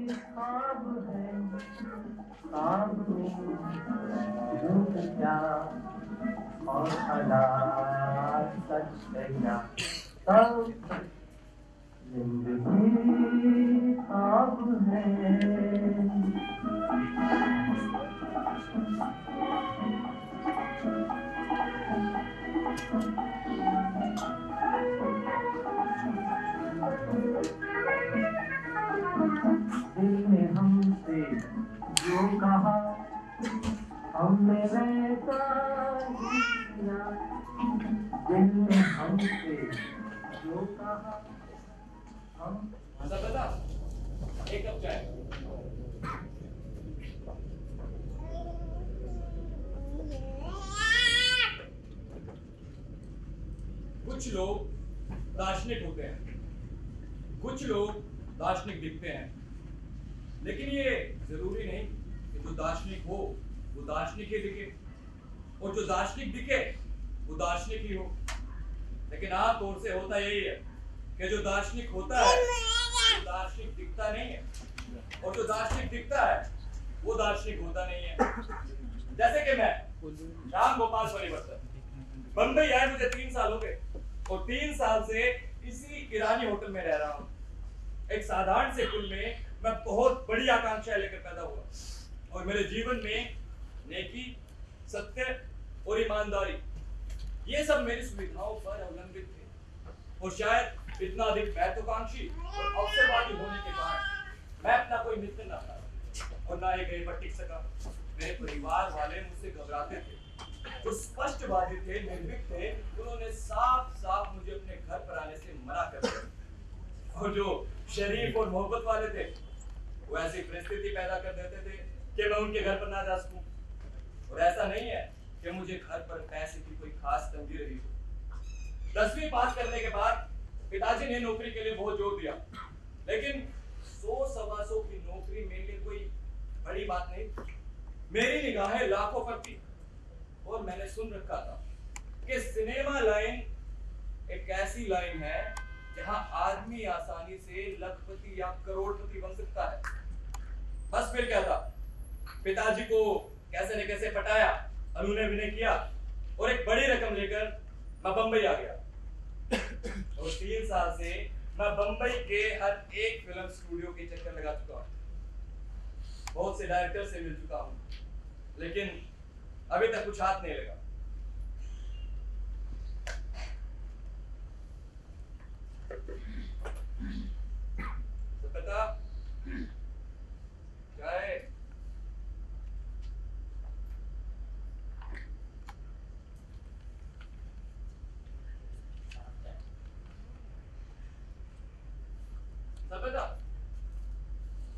ख्वाब है, ख्वाब में झूठ क्या और हालात सच है क्या, सब जिंदगी ख्वाब है। दिल ने हमसे जो कहा हमने वैसा ही किया, दिल ने हमसे जो कहा हम। बता, एक कप चाय। कुछ लोग दार्शनिक होते हैं, कुछ लोग दार्शनिक दिखते हैं, लेकिन ये जरूरी नहीं कि जो दार्शनिक हो वो दार्शनिक ही दिखे और जो दार्शनिक दिखे वो दार्शनिक ही हो। लेकिन आमतौर से होता यही है कि जो दार्शनिक होता है वो दार्शनिक दिखता नहीं है और जो दार्शनिक दिखता है वो दार्शनिक होता नहीं है। जैसे कि मैं राम गोपाल परिवर्तन, बंबई आए मुझे 3 साल हो गए और 3 साल से इसी ईरानी होटल में रह रहा हूँ। एक साधारण से कुल में मैं बहुत बड़ी आकांक्षाएं लेकर पैदा हुआ और मेरे जीवन में नेकी, सत्य और ईमानदारी ये सब मेरी सुविधाओं पर अवलंबित थे और शायद इतना अधिक महत्वाकांक्षी और अवसरवादी होने के कारण मैं अपना कोई मित्र न था और ना ही कहीं पर टिक सका। मेरे परिवार वाले मुझसे घबराते थे, जो स्पष्टवादी थे, निर्भीक थे, उन्होंने साफ साफ मुझे अपने घर पर आने से मना कर दिया और जो शरीफ और मोहब्बत वाले थे वो ऐसी परिस्थिति पैदा कर देते थे कि मैं उनके घर पर ना जा सकूं। और ऐसा नहीं है कि मुझे घर पर पैसे की कोई खास तंगी रही हो। 10वीं पास करने के बाद पिताजी ने नौकरी के लिए बहुत जोर दिया, लेकिन 100-125 की नौकरी मेरे लिए कोई बड़ी बात नहीं। मेरी निगाहें लाखों पर थी और मैंने सुन रखा था कि सिनेमा लाइन एक ऐसी लाइन है जहां आदमी आसानी से लखपति या करोड़पति बन सकता है। बस फिर क्या था, पिताजी को कैसे न कैसे पटाया, अनुनय विनय किया और एक बड़ी रकम लेकर मैं बंबई आ गया और 3 साल से मैं बंबई के हर एक फिल्म स्टूडियो के चक्कर लगा चुका हूँ, बहुत से डायरेक्टर से मिल चुका हूँ, लेकिन अभी तक कुछ हाथ नहीं लगा। पता चाय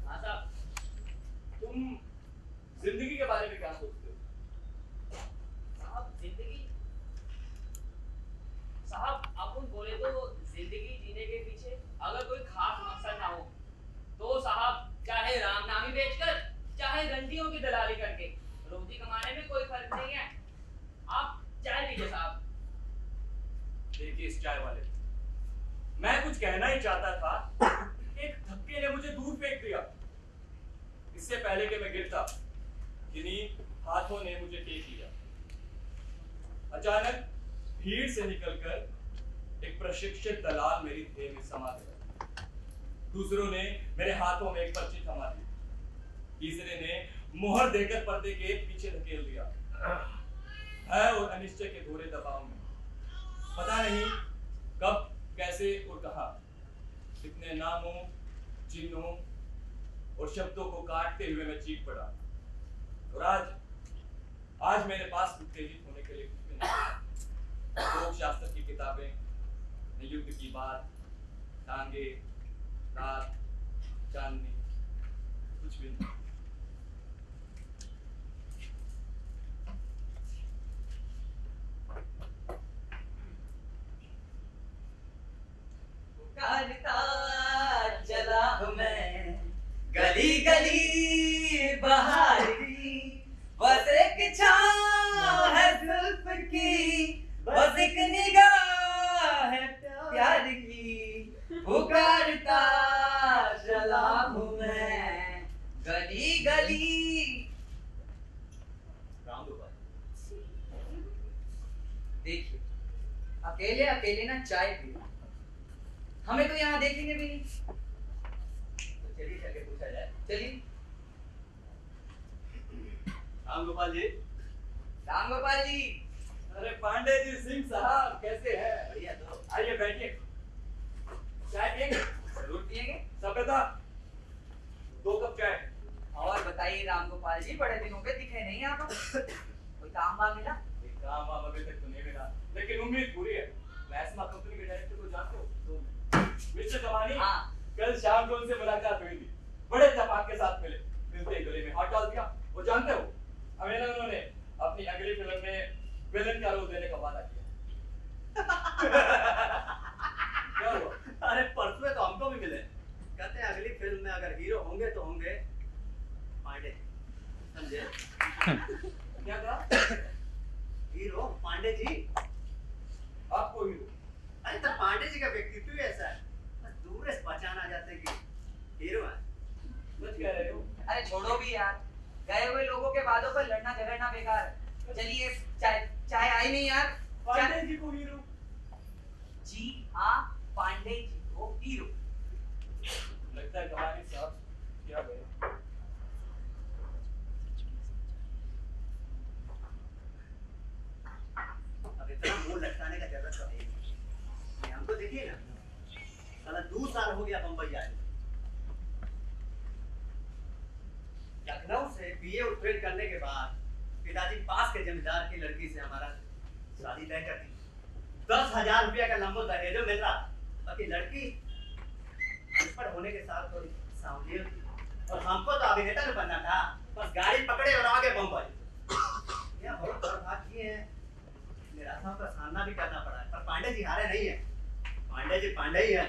हाँ साहब, तुम जिंदगी के बारे में क्या सोचते हो? साहब जिंदगी, साहब अपन बोले तो जिंदगी जीने के पीछे अगर कोई खास मकसद ना हो तो साहब चाहे रामनामी बेचकर चाहे रंडियों की दलाली करके रोटी कमाने में कोई फर्क नहीं है। आप चाय लीजिए साहब। देखिए इस चाय वाले, मैं कुछ कहना ही चाहता था, एक धक्के ने मुझे दूर फेंक दिया। इससे पहले कि मैं गिरता, किन्हीं हाथों ने मुझे टेक लिया। अचानक भीड़ से निकलकर एक प्रशिक्षित दलाल मेरी देह में समा गया। दूसरों ने मेरे हाथों में एक पर्ची थमा दी, तीसरे ने मुहर देकर पर्दे के पीछे धकेल दिया। भय और अनिश्चय के घोरे दबाव में पता नहीं कब, कैसे और कहां कितने नामों, चिन्हों और शब्दों को काटते हुए मैं चीख पड़ा। और आज मेरे पास उत्तेजित होने के लिए कुछ भी नहीं। योग शास्त्र की किताबें, युद्ध की बात, टांगे, रात, चांदनी, कुछ भी नहीं। चला मैं गली गली बहार की, बस एक छाँव है जुल्फ की, बस एक निगाह है प्यार की, पुकारता चला हूँ मैं। अकेले अकेले ना चाय पी, हमें तो यहाँ देखेंगे भी नहीं। तो चलिए चल के पूछा जाए। चलिए। राम गोपाल जी। राम गोपाल जी। अरे पांडे जी सिंह साहब कैसे हैं? बढ़िया। तो आइए बैठिए। चाय पिएंगे? जरूर पिएंगे। सभ्यता 2 कप चाय। और बताइए राम गोपाल जी, बड़े दिन हो गए दिखे नहीं आप। कोई काम वाम मिला? काम वाम अभी तक तो नहीं मिला, लेकिन उम्मीद पूरी है। मैस्मा कंपनी के डायरेक्टर को जानते हो? तो मिस्टर कमानी। हाँ। कल शाम को उनसे मुलाकात हुई थी, बड़े तपाक के साथ मिले, मिलते ही गले में हाथ डाल दिया। वो जानते हो, हमें उन्होंने अपनी अगली फिल्म में विलन का रोल देने का वादा किया। क्या हुआ? अरे परसों तो हमको भी मिले, कहते हैं अगली फिल्म में अगर हीरो होंगे तो होंगे पांडे। समझे? क्या कहा? हीरो पांडे जी। आपको हीरो? अरे तो पांडे जी का व्यक्तित्व ही ऐसा है, बस दूर से पहचान आ जाते कि हीरो है। सच कह रहे हो? अरे छोड़ो भी यार, गए हुए लोगों के वादों पर लड़ना झगड़ना बेकार है। चलिए चाय चाय आई नहीं यार। पांडे जी को हीरो? जी हाँ, पांडे जी को हीरो। लगता है कहानी साहब क्या गए। अब इतना मुंह लटकाने का जरूरत तो है ही नहीं। हमको देखिए ना, साला 2 साल हो गया बम्बई आए। लखनऊ से बीए उत्तीर्ण करने के बाद पिताजी पास के जमींदार की लड़की से हमारा शादी तय कर दी। 10,000 रुपया का लंबो दहेज मिल रहा, बाकी लड़की अनपढ़ होने के साथ थोड़ी सांवली थी, और हमको तो अभिनेता में बनना था। बस गाड़ी पकड़े और आगे बम्बई। यह बहुत दुर्भाग्य है, निराशाओं का सामना भी करना पड़ा है, पर पांडे जी हारे नहीं है। पांडे जी पांडे ही है।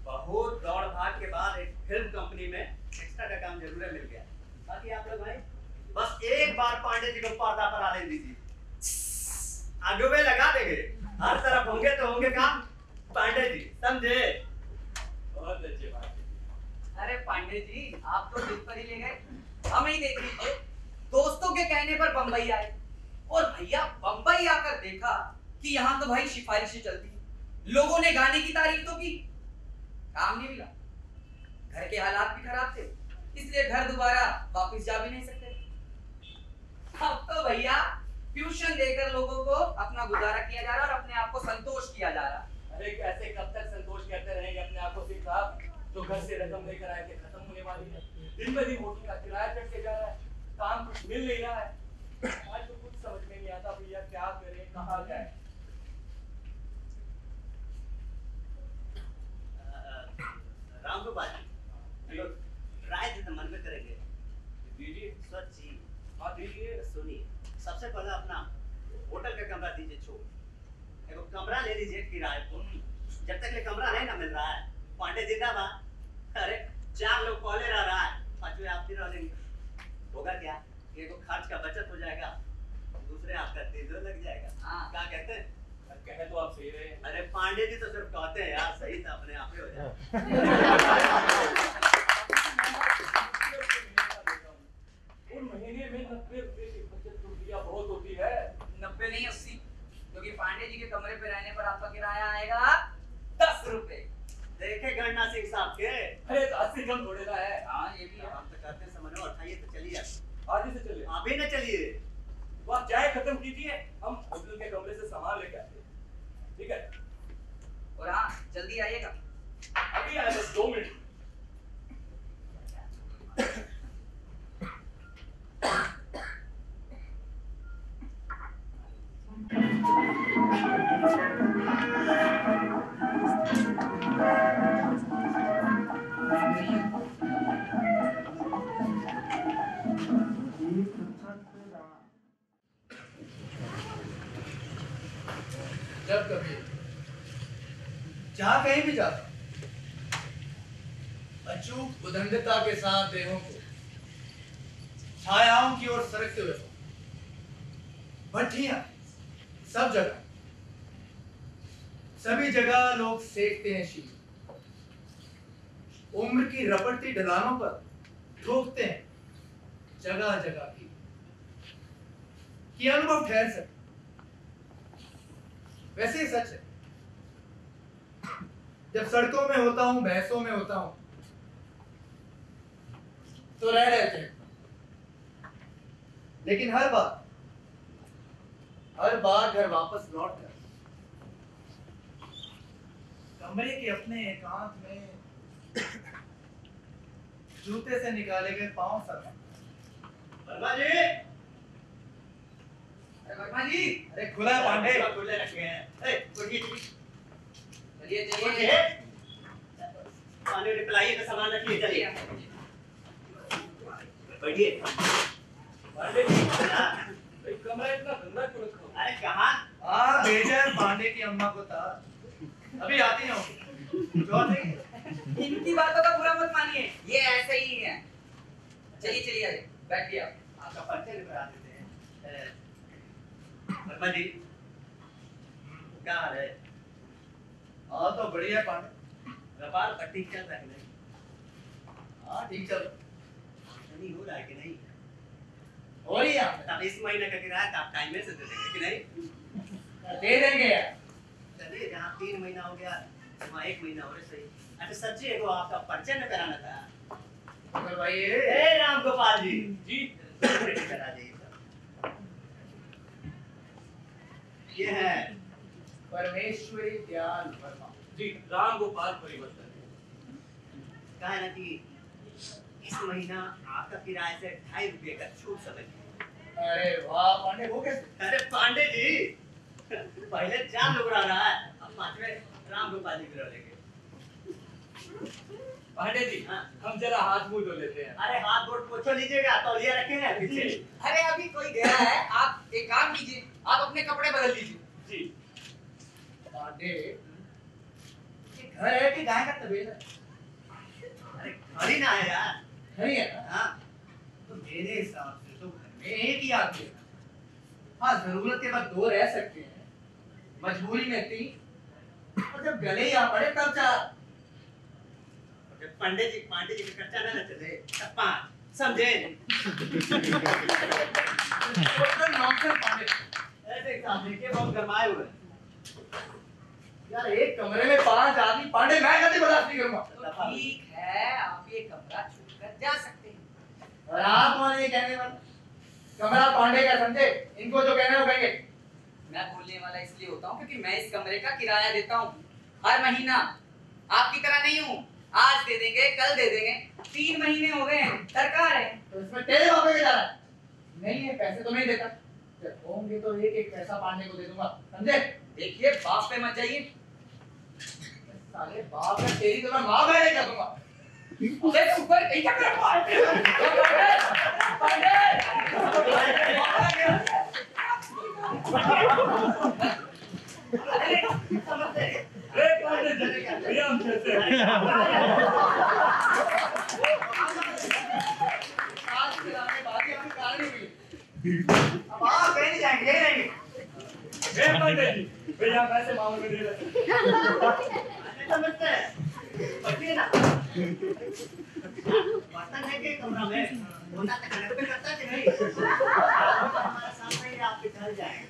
बहुत दौड़ भाग के बाद एक फिल्म कंपनी में एक्स्ट्रा का काम जरूर मिल गया। बाकी आप लोग भाई बस एक बार पांडे जी को पर्दा पर आने दीजिए, आगे में लगा देंगे। हर तरफ होंगे तो होंगे काम पांडे जी, समझे? बहुत अच्छी बात है। अरे पांडे जी, आप तो दिल पर ही ले गए। हमें ही देख लीजिए, दोस्तों के कहने पर बंबई आए, और भैया बंबई आकर देखा कि यहाँ तो भाई सिफारिशें चलती। लोगों ने गाने की तारीफ तो की, काम नहीं मिला। घर के हालात भी खराब थे, इसलिए घर दोबारा वापस जा भी नहीं सकते। अब तो भैया ट्यूशन देकर लोगों को अपना गुजारा किया जा रहा है और अपने आप को संतोष किया जा रहा है। अरे कैसे कब तक संतोष करते रहेंगे अपने आप को? सिंह साहब, जो घर से रकम लेकर आए थे खत्म होने वाली है। दिन ब दिन होटल का किराया चढ़ते जा रहा है, काम कुछ मिल नहीं रहा है। आज तो कुछ समझ में नहीं आता भैया, क्या करें, कहाँ जाए। राम गोपाल जी, राय दे तो मन में करेंगे। दीजिए। सच जी। हाँ दीजिए। सुनिए, सबसे पहले अपना होटल का कमरा दीजिए छोड़, एगो कमरा ले लीजिए किराए पर। जब तक ये कमरा नहीं ना मिल रहा है, पांडे जिंदाबाद। अरे 4 लोग पहले रह रहा है, 5वें आप भी रह लेंगे। होगा क्या, एगो खर्च का बचत हो जाएगा, दूसरे आपका तेजो लग जाएगा। हाँ, क्या कहते हैं? कहे तो आप सही रहे। अरे पांडे जी तो सिर्फ कहते हैं यार, सही था अपने आप ही हो जाए। महीने में 90 रुपए की बचत रुपया बहुत होती है। 90 नहीं 80, क्योंकि पांडे जी के कमरे पे रहने पर आपका किराया आएगा 10 रुपए। देखे गणना सिंह साहब के। अरे तो 80 कम थोड़े ना है। हाँ ये भी है। हम तो कहते हैं समझो, उठाइए तो चलिए। आज ही से चलिए। आप ही ना चलिए, तो आप चाय खत्म कीजिए, हम होटल के कमरे से सामान लेके आते हैं, ठीक है? और हाँ, जल्दी आइएगा। अभी आए बस 2 मिनट। जब कभी जहाँ कहीं भी जाता अचूक उदंडता के साथ देहों को छायाओं की ओर सरकते हुए भट्टियां सब जगह, सभी जगह लोग सेकते हैं शील, उम्र की रपटती ढलानों पर ठोकते हैं जगह जगह की अनुभव ठहर सके। वैसे ही सच है। जब सड़कों में होता हूँ, बहसों में होता हूँ, तो रह रहते हैं, लेकिन हर बार घर वापस लौट कर कमरे के अपने एकांत में जूते से निकाले गए पांव सर। वर्मा जी, वर्मा जी, अरे खुला है पांडे। खुले रखे हैं। चलिए उठिए। चलिए पानी पिलाइए का सामान रखिए, चलिए बैठिए। पांडे जी, हाँ। भाई कमरा इतना गंदा क्यों रखा हो? अरे कहाँ? भेजा है पांडे की अम्मा को था, अभी आती हैं जो नहीं। इनकी बातों का बुरा मत मानिए, ये ऐसे ही है। चलिए चलिए आइए, बैठिए आप। आपका परिचय करा देते हैं। वर्मा जी, क्या हाल है? हाँ तो बढ़िया पांडे। व्यापार पर ठीक चल रहा है कि नहीं? हाँ ठीक चल नहीं हो रहा है कि नहीं? हो रही है। तब इस महीने का किराया तो आप टाइम में से दे देंगे कि नहीं? दे देंगे यार। चलिए, जहाँ 3 महीना हो गया वहाँ 1 महीना और सही। अच्छा सच्ची है, वो आपका परिचय न कराना था। अगर भाई ए राम गोपाल जी, जी, करा दीजिए। ये है परमेश्वरी दयाल वर्मा। जी, राम गोपाल परिवर्तन। कहा है ना कि इस महीना आपका किराए से 2.5 रुपये का छूट समझिए। अरे वाह पांडे, वो कैसे? अरे पांडे जी, पहले 4 लोग रह रहा है, अब 5वें राम गोपाल जी भी रह लेंगे। पांडे जी, हाँ। हम जरा हाथ मुंह धो लेते हैं। अरे हाथ गोड़ पोछो लीजिएगा, तौलिया रखे हैं पीछे। अरे अभी कोई गया है, आप एक काम कीजिए, आप अपने कपड़े बदल लीजिए। जी, पांडे, ये घर है कि गाय का तबेला है? अरे घर ही ना है यार। घर ही है ना? हाँ, तो मेरे हिसाब से तो घर में एक ही आदमी है। हाँ जरूरत के वक्त 2 रह सकते हैं, मजबूरी में 3, और जब गले ही आ पड़े तब 4। जब पांडे जी का खर्चा ना चले तब 5, समझे? Total nonsense Pandey. ऐसे हिसाब देखिए, बहुत गरमाए हुए हैं। यार एक कमरे में 5 आदमी, पांडे मैं कभी बर्दाश्त नहीं करूंगा। तो ठीक है, आप ये कमरा छोड़कर जा सकते हैं। और आप कौन है ये कहने वाला? कमरा पांडे का समझे, इनको जो कहना है वो कहेंगे। मैं बोलने वाला इसलिए होता हूँ क्योंकि मैं इस कमरे का किराया देता हूँ हर महीना। आपकी तरह नहीं हूँ, आज दे देंगे कल दे देंगे, 3 महीने हो गए हैं, सरकार है। तो इसमें तेरे बापे के जा रहा है? नहीं है, पैसे तो नहीं देता। जब होंगे तो एक पैसा पांडे को दे दूंगा, समझे? देखिए बाप पे मत जाइए। साले बाप है तेरी, तो मैं माँ बहने कर दूंगा। अबे ऊपर कहीं का मेरा पांडे अरे समझते हैं। ए पांडे जी, भैया हम चलते हैं। आज के लाने बात ही आपके कारण ही हुई। अब आप कहीं नहीं जाएंगे, यहीं रहेंगे। ए पांडे जी, भैया पैसे मांग में दे रहे हैं। समझते हैं। बैठिए ना। बर्तन है के कमरा में? होता तो घर पे करता कि नहीं? हमारे सामने ही आप बिछल जाएंगे।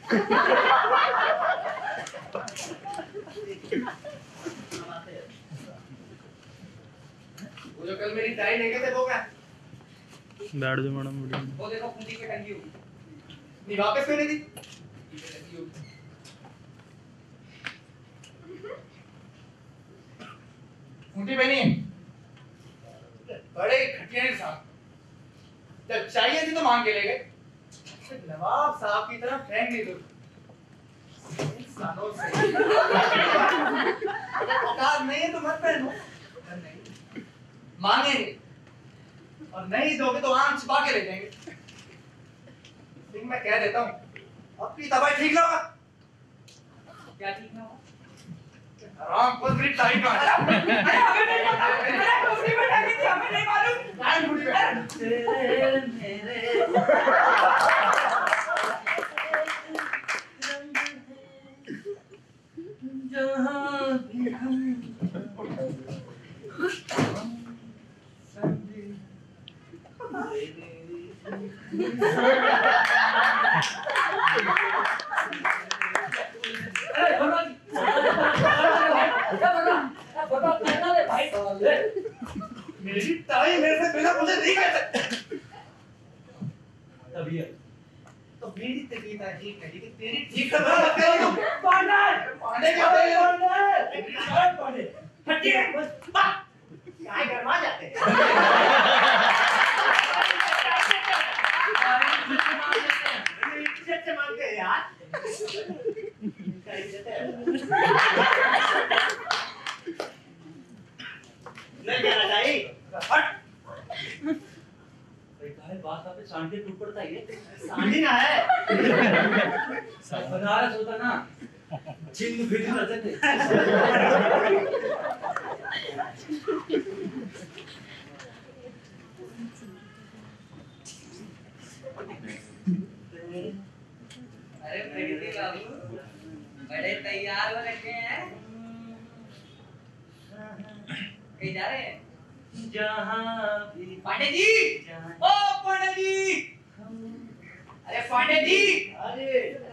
वो जो कल मेरी टाई लेके थे वो क्या? बैठ जाओ मैडम। वो देखो कुंडी पे टंगी हुई। नहीं वापस क्यों नहीं दी? खूंटी पहनी है, बड़े घटिया इंसान। जब चाहिए थी तो मांग के ले गए। नवाब साहब की तरह फेंक दी तुम इंसानों से। औकात नहीं है तो मत पहनो। नहीं मांगेंगे और नहीं दोगे तो आंख छिपा के ले जाएंगे। लेकिन मैं कह देता हूँ, अपनी तबाही ठीक ना होगा। क्या ठीक ना हो? आराम को मेरी टाई का है। हमें नहीं पता, मैंने कुंडी पे टंगी थी, हमें नहीं मालूम। टाई खूंटी पे। तेरे मेरे जहाँ भी हम अरे भगवान बता कहना रे भाई मेरी ताई मेरे से बिना मुझे नहीं कह सकते। तबीयत तो मेरी तबीयत ठीक है लेकिन तेरी ठीक से मत करो। पांडे पांडे क्या बोले? पांडे हटिए क्या गरमा जाते हैं? इज्जत से मांगते हैं यार। इनका इज्जत है। नहीं जाना चाहिए। हट। बात पे सांडी टूट पड़ता है। सांडी ना है। बनारस होता ना चिन्ह फिर करते थे। अरे प्रगति बाबू बड़े तैयार हो रखे हैं। कहीं जा रहे हैं? जहाँ भी पांडे जी, ओ पांडे जी, अरे पांडे जी, अरे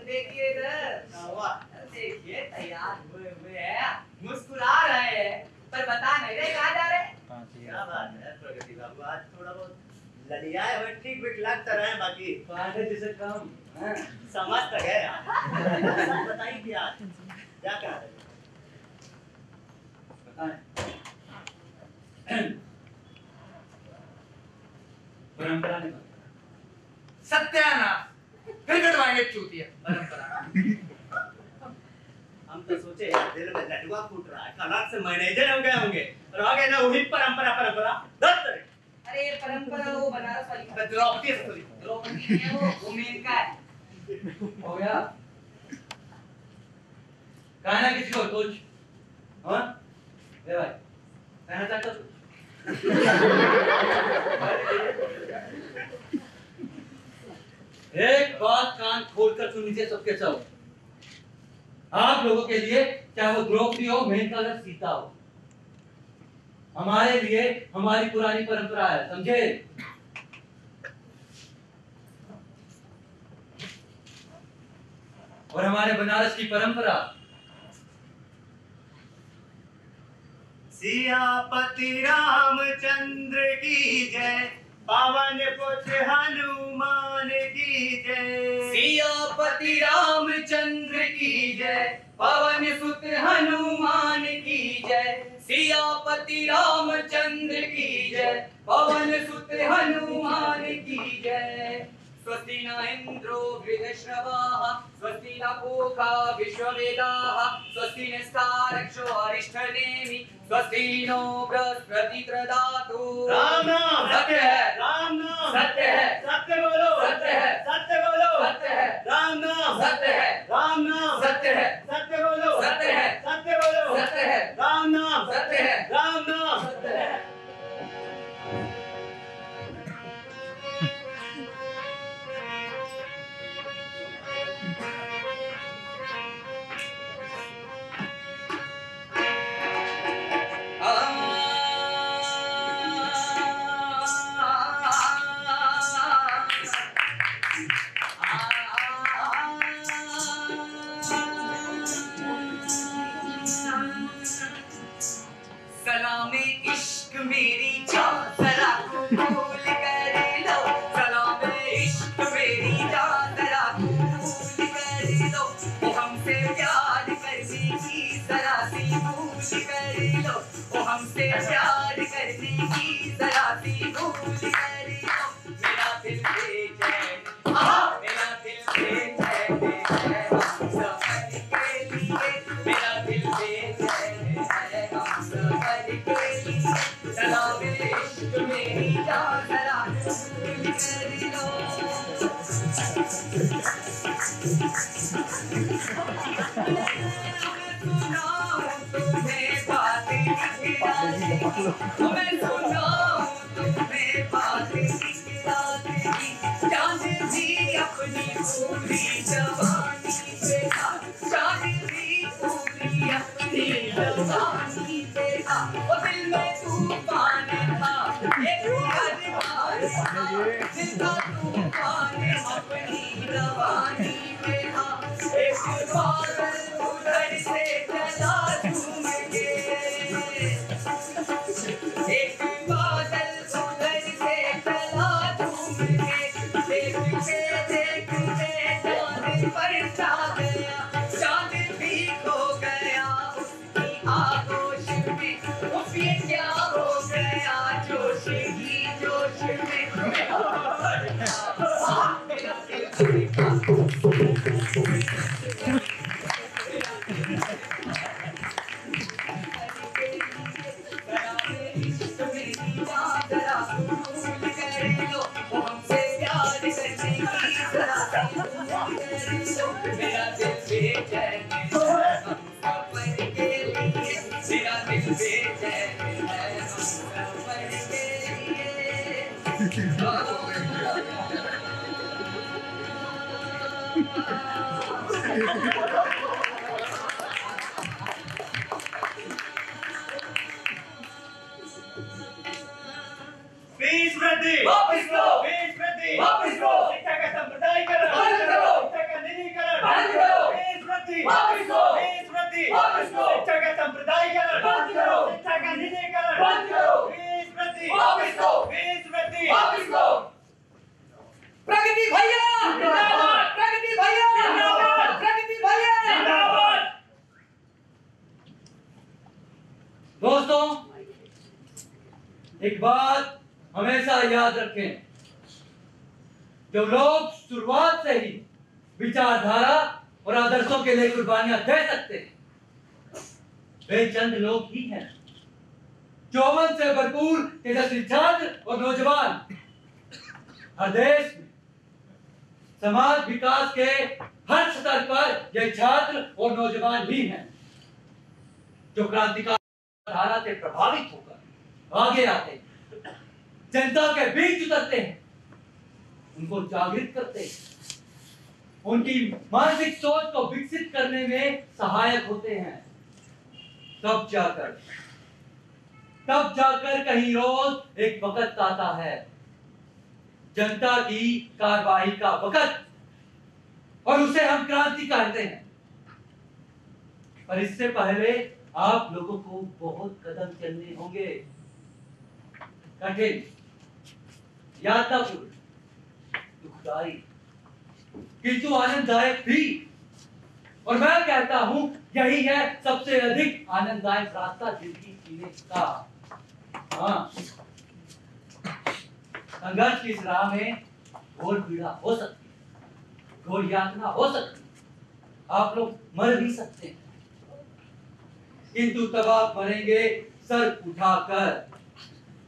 देखिए इधर, क्या हुआ? देखिए तैयार हुए हैं, मुस्कुरा रहे हैं, पर बता नहीं रहे कहाँ जा रहे हैं? क्या बात है प्रगति बाबू, आज थोड़ा बहुत ललियाए हुए ठीक बिक लगता रहे बाकी पांडे जिसे कम समझ तक है यार। बताइए कि आज क्या कर रहे हैं? परंपरा ने सत्यानाश, फिर कटवाएंगे चूतिया परंपरा। हम तो सोचे यार दिल में लडुआ फूट रहा है, कनाट से मैनेजर हो गए होंगे और आ गए ना वही परंपरा परंपरा दस तरह। अरे ये परंपरा वो बनारस वाली द्रौपदी स्टोरी द्रौपदी नहीं है वो मेनका है। हो गया कहना किसी को कुछ हाँ ले भाई कहना चाहता तू एक बात कान खोलकर सुन लीजिए सबके सब। आप लोगों के लिए चाहे वो द्रौपदी हो मेनका या सीता हो, हमारे लिए हमारी पुरानी परंपरा है, समझे? और हमारे बनारस की परंपरा सियापति रामचंद्र की जय, पवन पुत्र हनुमान की जय। सियापति रामचंद्र की जय, पवन सुत हनुमान की जय। सियापति रामचंद्र की जय, पवन सुत हनुमान की जय। स्वस्ति न इंद्रो वृद्धश्रवाः, स्वस्ति न पूषा विश्ववेदाः, स्वस्ति नस्तारक्षो अरिष्टनेमि, स्वस्ति नो बृहस्पति प्रदातु। राम नाम सत्य है, राम नाम सत्य है, सत्य बोलो सत्य है, सत्य बोलो सत्य है, राम नाम सत्य है, राम नाम सत्य है, सत्य बोलो सत्य है, सत्य बोलो सत्य है, राम नाम सत्य है, राम नाम सत्य है। सलामे इश्क मेरी जान जरा कबूल कर लो, सलामे इश्क मेरी जान जरा कबूल कर लो, वो हमसे प्यार करने की जरा सी भूल कर लो, वो हमसे प्यार करने की जरा सी भूल कर लो। मेरा दिल बेचैन, मेरा दिल बेचैन है हम सफर के लिए, मेरा दिल बेचैन है हम सफर के लिए। सलामे इश्क मेरी जान जरा कबूल कर लो। सुनाऊं तुम्हें बातें निकलाने की, मैं सुनाऊं तुम्हें बातें निकलाने की। चांद भी अपनी पूरी जवानी पे था, चांद भी पूरी अपनी जवानी पे था, वो दिल में तूफान था, एक अरमान था, दिल का तूफान अपनी जवानी पे था। एक बादल उधर से चला झूम के, दिल में उफ ये क्या हो गया जोश ही जोश में मेरा दिल वापस लो वापस लो शिक्षा का संप्रदायीकरण बंद करो शिक्षा का निजीकरण बंद करो वापस लो वापस लो शिक्षा का संप्रदायीकरण बंद करो शिक्षा का निजीकरण बंद करो वापस लो वापस लो प्रगति भैया जिंदाबाद प्रगति भैया जिंदाबाद प्रगति भैया जिंदाबाद दोस्तों, एक बात हमेशा याद रखें, जो लोग शुरुआत से ही विचारधारा और आदर्शों के लिए कुर्बानियां दे सकते हैं, वे चंद लोग ही हैं। यौवन से भरपूर तेजस्वी छात्र और नौजवान हर देश में समाज विकास के हर स्तर पर ये छात्र और नौजवान ही हैं, जो क्रांतिकारी धारा से प्रभावित होकर आगे आते हैं, जनता के बीच उतरते हैं, उनको जागृत करते हैं, उनकी मानसिक सोच को विकसित करने में सहायक होते हैं। तब जाकर कहीं रोज एक वक्त आता है, जनता की कार्रवाई का वक्त, और उसे हम क्रांति कहते हैं। पर इससे पहले आप लोगों को बहुत कदम चलने होंगे, कठिन, यातनापूर्ण, दुखदायी, किंतु आनंददायक भी। और मैं कहता हूं यही है सबसे अधिक आनंददायक रास्ता जिंदगी जीने का। हाँ, संघर्ष की इस राह में घोर पीड़ा हो सकती है, घोर यातना हो सकती है, आप लोग मर भी सकते हैं, किंतु तब आप मरेंगे सर उठाकर,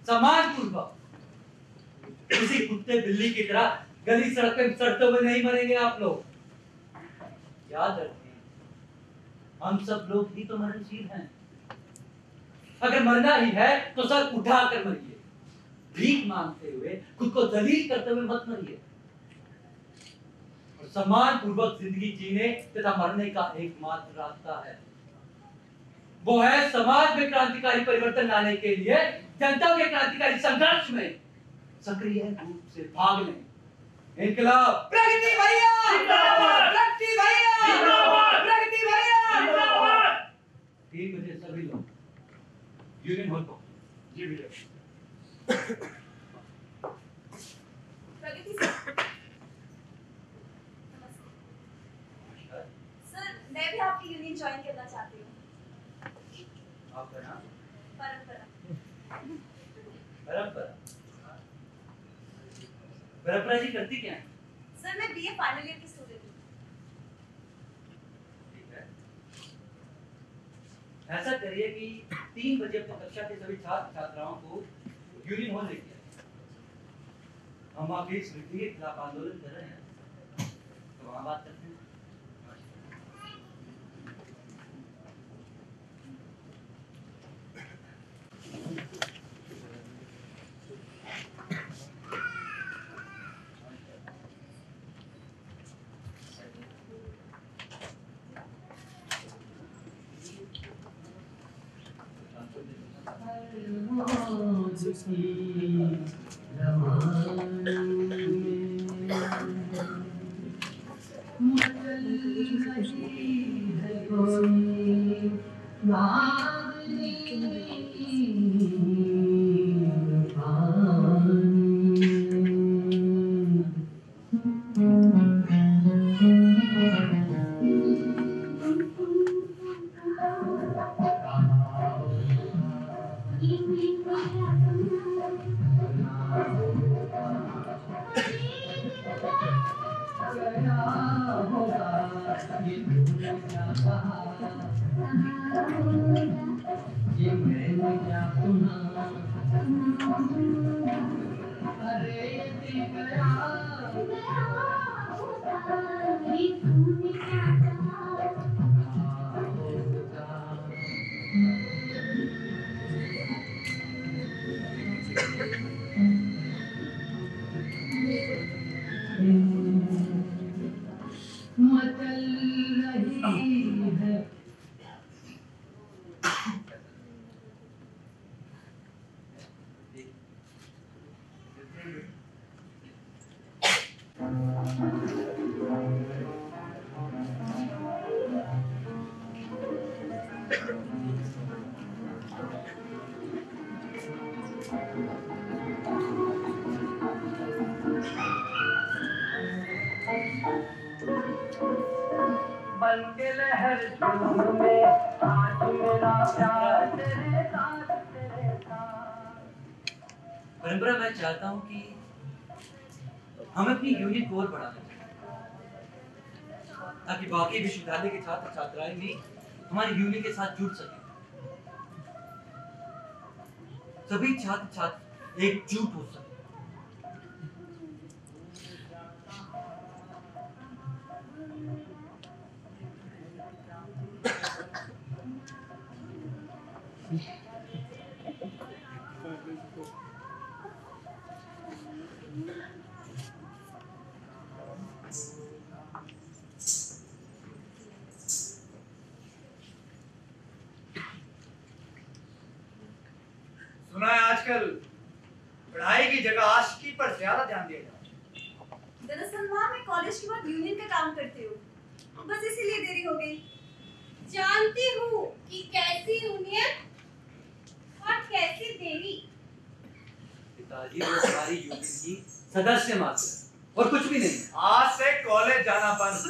सम्मान पूर्वक। किसी कुत्ते बिल्ली की तरह गली सड़क पे सड़ते हुए नहीं मरेंगे आप लोग। याद रखें, हम सब लोग ही तो मरणशील हैं। अगर मरना ही है तो सर उठाकर मरिए, भीख मांगते हुए, खुद को दलील करते हुए मत मरिए। और सम्मान पूर्वक जिंदगी जीने तथा मरने का एकमात्र रास्ता है, वो है समाज में क्रांतिकारी परिवर्तन लाने के लिए जनता के क्रांतिकारी संघर्ष में सक्रिय रूप से भाग लें। इनकलाब प्रगति भैया जिंदाबाद प्रगति भैया जिंदाबाद प्रगति भैया जिंदाबाद 3 बजे सभी लोग यूनियन हॉल को। जी भैया प्रगति सर नमस्ते सर, मैं भी आपकी यूनियन ज्वाइन करना चाहती हूँ। आपका नाम? परंपरा। परंपरा। परंपरा जी करती क्या है? सर मैं बीए फाइनल ईयर की स्टूडेंट हूँ। ठीक है, ऐसा करिए कि 3 बजे अपनी कक्षा के सभी छात्र छात्राओं को यूनियन हॉल लेके आइए। हम आपकी स्मृति के खिलाफ आंदोलन कर रहे हैं, तो वहां बात करते हैं। ये मैंने क्या सुना, अरे ये दिल गया मचल रही है। बन के लहर झूम में आज मेरा प्यार तेरे साथ तेरे साथ। परंपरा, मैं चाहता हूँ कि हम अपनी यूनिट को और बढ़ाना चाहिए ताकि बाकी विश्वविद्यालय के छात्र छात्राएं भी हमारी यूनिट के साथ जुड़ सकें। सभी छात्र छात्र एकजुट हो सके। सुना है आजकल पढ़ाई की जगह आशिकी पर ज्यादा ध्यान दिया जाता है। दरअसल माँ, मैं कॉलेज के बाद यूनियन का काम करती हूँ, बस इसीलिए देरी हो गई। जानती हूँ कि कैसी यूनियन और कैसी देरी। पिताजी, वो हमारी यूनियन की सदस्य मात्र और कुछ भी नहीं। आज से कॉलेज जाना बंद।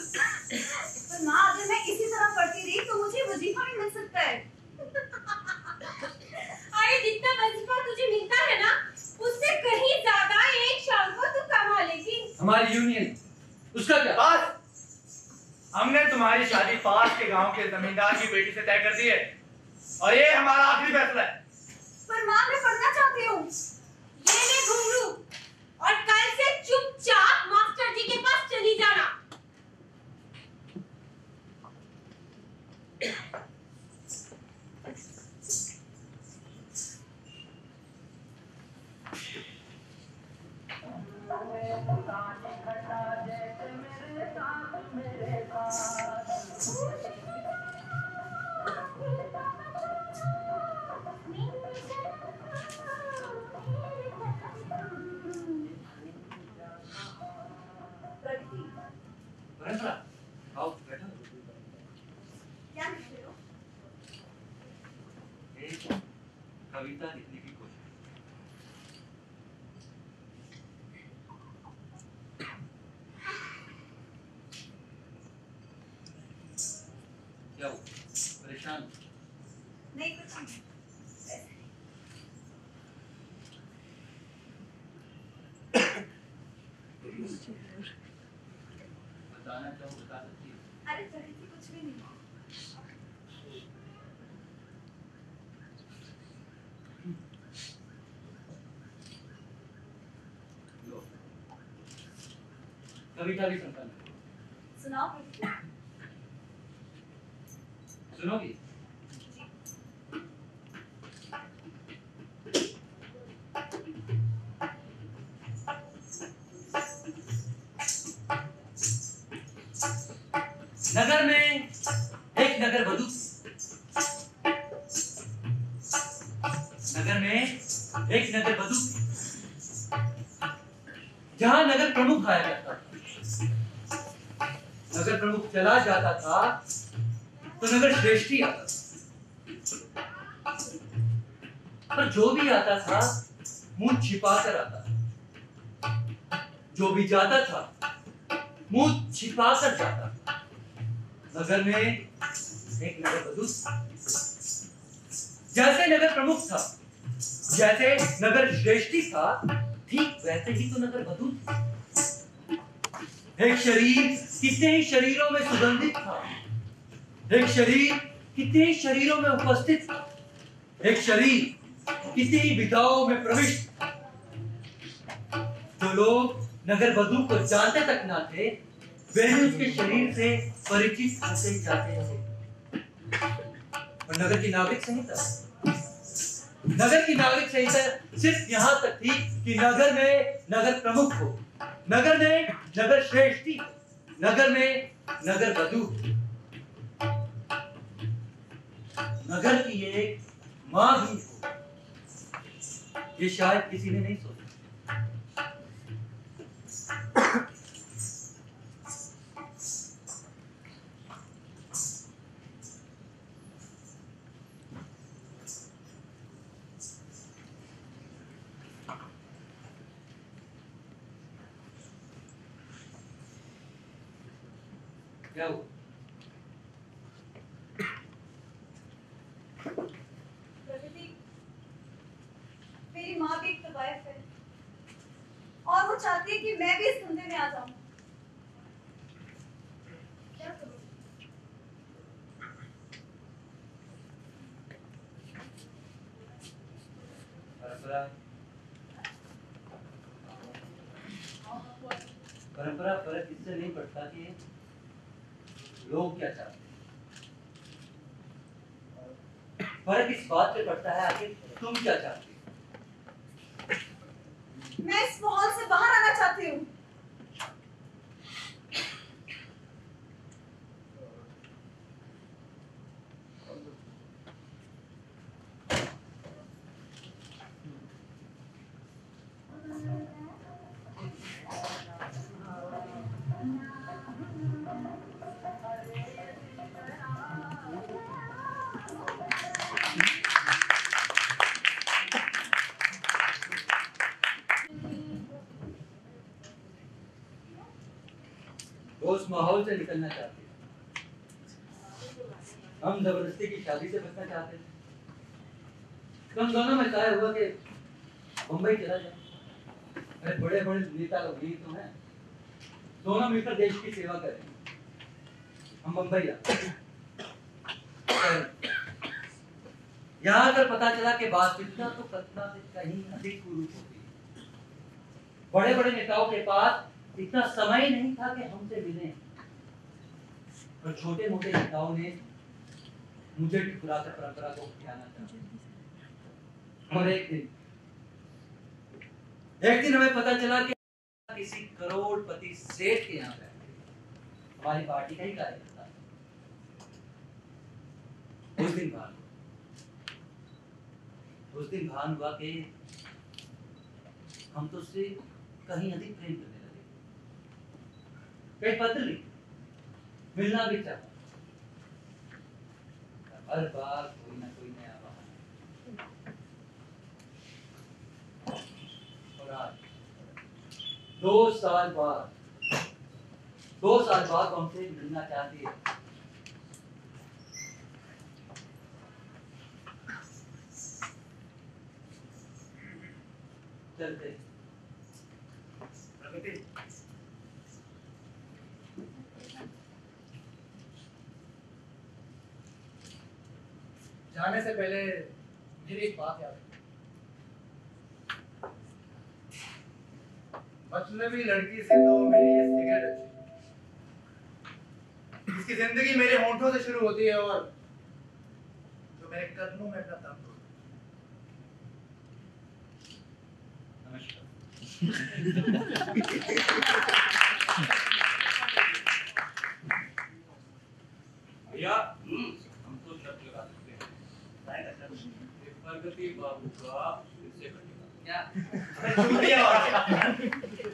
पर माँ, अगर मैं इसी तरह पढ़ती रही तो मुझे वजीफा भी मिल सकता है। अरे जितना वजीफा तुझे मिलता है ना, उससे कहीं ज्यादा एक शाम को तू कमा लेगी। हमारी यूनियन, उसका क्या? बस हमने तुम्हारी शादी पास के गांव के जमींदार की बेटी से तय कर दी है और ये हमारा आखिरी फैसला है। पर माँ, मैं पढ़ना चाहती हूँ। ये ले घुंघरू और कल से चुपचाप मास्टर जी के पास चली जाना। परंपरा, आओ बैठो। क्या लिख रहे हो? एक कविता लिखने की कोशिश। क्या हुआ? परेशान? नहीं, कुछ नहीं। बताना चाहो बता सकती हो। अरे प्रकृति, कुछ भी नहीं। लो, कविता भी संपन्न। सुनाओ प्रकृति। सुनोगी? नगर में एक नगर वधू। नगर में एक नगर वधू, जहां नगर प्रमुख आया करता था। नगर प्रमुख चला जाता था तो नगर श्रेष्ठी आता था, पर जो भी आता था मुंह छिपाकर आता था। जो भी जाता था मुंह छिपाकर जाता था। नगर में एक नगर वधू, जैसे नगर प्रमुख था जैसे नगर श्रेष्ठी था, ठीक वैसे ही तो नगर वधू थी। एक शरीर कितने ही शरीरों में सुगंधित था, एक शरीर कितने ही शरीरों में उपस्थित था, एक शरीर कितनी ही विधाओं में प्रविष्ट था। जो लोग नगर वधू को जानते तक ना थे, वे भी उसके शरीर से परिचित होते ही जाते थे। और नगर की नागरिक संहिता सिर्फ यहाँ तक थी कि नगर में नगर प्रमुख हो, नगर में नगर श्रेष्ठी हो, नगर में नगर वधू हो। नगर की एक मां भी हो, ये शायद किसी ने नहीं सोचा। क्या हुआ? प्रकृति, मेरी माँ भी एक तवायफ है और वो चाहती है कि मैं भी इस धंधे में आ जाऊं। क्या करूं? परंपरा फर्क इससे नहीं पड़ता कि लोग क्या चाहते हैं, फर्क इस बात पे पड़ता है आखिर तुम क्या चाहते हो। मैं इस माहौल से बाहर आना चाहती हूँ। वो उस माहौल से निकलना चाहते हैं, हम जबरदस्ती की शादी से बचना चाहते थे। तुम दोनों में तय हुआ कि मुंबई चला जाए। अरे बड़े बड़े नेता लोग यही तो हैं, दोनों मिलकर देश की सेवा करें। हम मुंबई आए, यहाँ आकर पता चला कि वास्तविकता तो कल्पना से कहीं अधिक कुरूप होती है। बड़े बड़े नेताओं के पास इतना समय नहीं था कि हमसे मिलें, और छोटे मोटे नेताओं ने मुझे ठुकराकर परंपरा को अपनाना चाहा। और एक दिन हमें पता चला कि किसी करोड़पति सेठ के यहाँ बैठे हमारी पार्टी का ही कार्यकर्ता। उस दिन भान हुआ कि हम तो उससे कहीं अधिक प्रेम करने लगे। कई पत्र लिखे, मिलना भी चाहा, हर बार कोई ना कोई नया बहाना। और आज 2 साल बाद हमसे मिलना चाहती है। चलते प्रकृति, जाने से पहले मेरी एक बात याद है। मतलबी लड़की से तो मेरी ये सिगरेट अच्छी, इसकी जिंदगी मेरे होंठों से शुरू होती है और जो मेरे कदमों में अपना दम तोड़ती है। भैया हम तो शर्त लगा सकते हैं, प्रगति बाबू का इससे कटेगा क्या?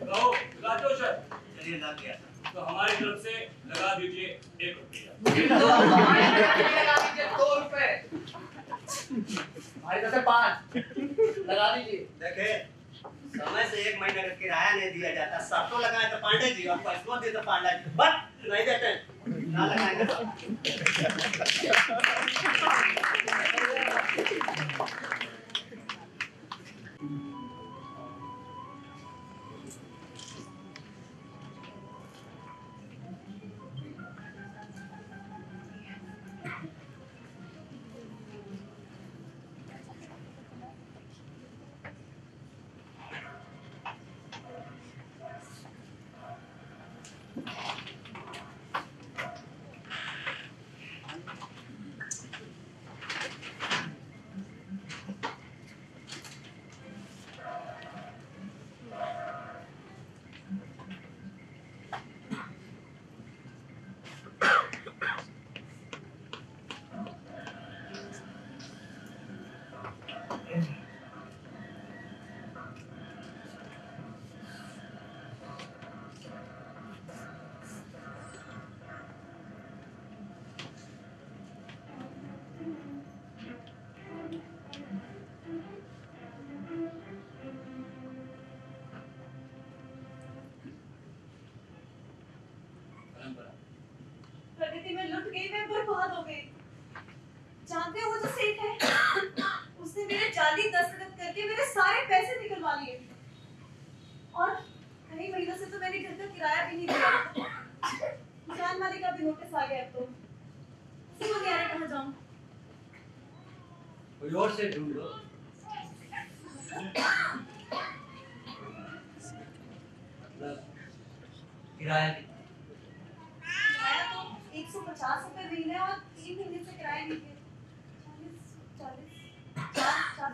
कहो लगा दो शर्त। चलिए लग गया। तो हमारी तरफ से लगा दीजिए 1 रुपया। तो हमारी तरफ से लगा दीजिए 2 रुपए। हमारी तरफ से 5 लगा दीजिए। देखे, समय से 1 महीने का किराया नहीं दिया जाता, सब तो लगाए तो पांडे जी और पैसों दे तो पांडा जी, बस नहीं देते ना लगाएंगे सब। प्रगति में लुट गई, मैं बर्बाद हो गई। जानते हो वो जो सेठ है, उसने मेरे जाली दस्तखत करके मेरे सारे पैसे निकलवा लिए और कई महीनों से तो मैंने घर का किराया भी नहीं दिया। जान मालिक का भी नोटिस आ गया। अब तो समझ नहीं आ रहा कहाँ जाऊँ। कोई और से ढूंढो। मतलब किराया किराया तो 150 रुपए महीने और 3 महीने से किराया नहीं दिया। 450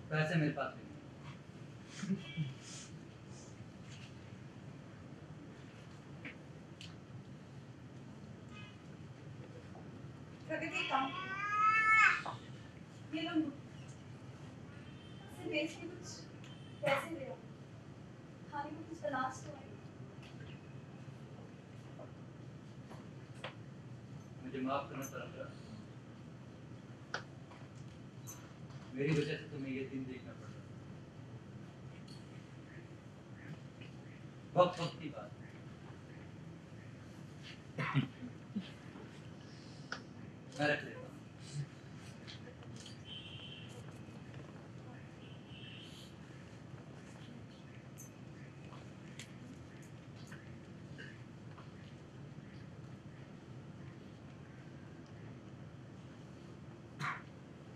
पैसे मेरे पास नहीं। प्रगति काम ये लो, इसे बेच के कुछ पैसे दे, खाने को कुछ अनाज तो है। मुझे माफ करना पड़ेगा, मेरी वजह से तुम्हें ये दिन देखना पड़ रहा है। वक्त की बात है। मैं रख लेता हूँ।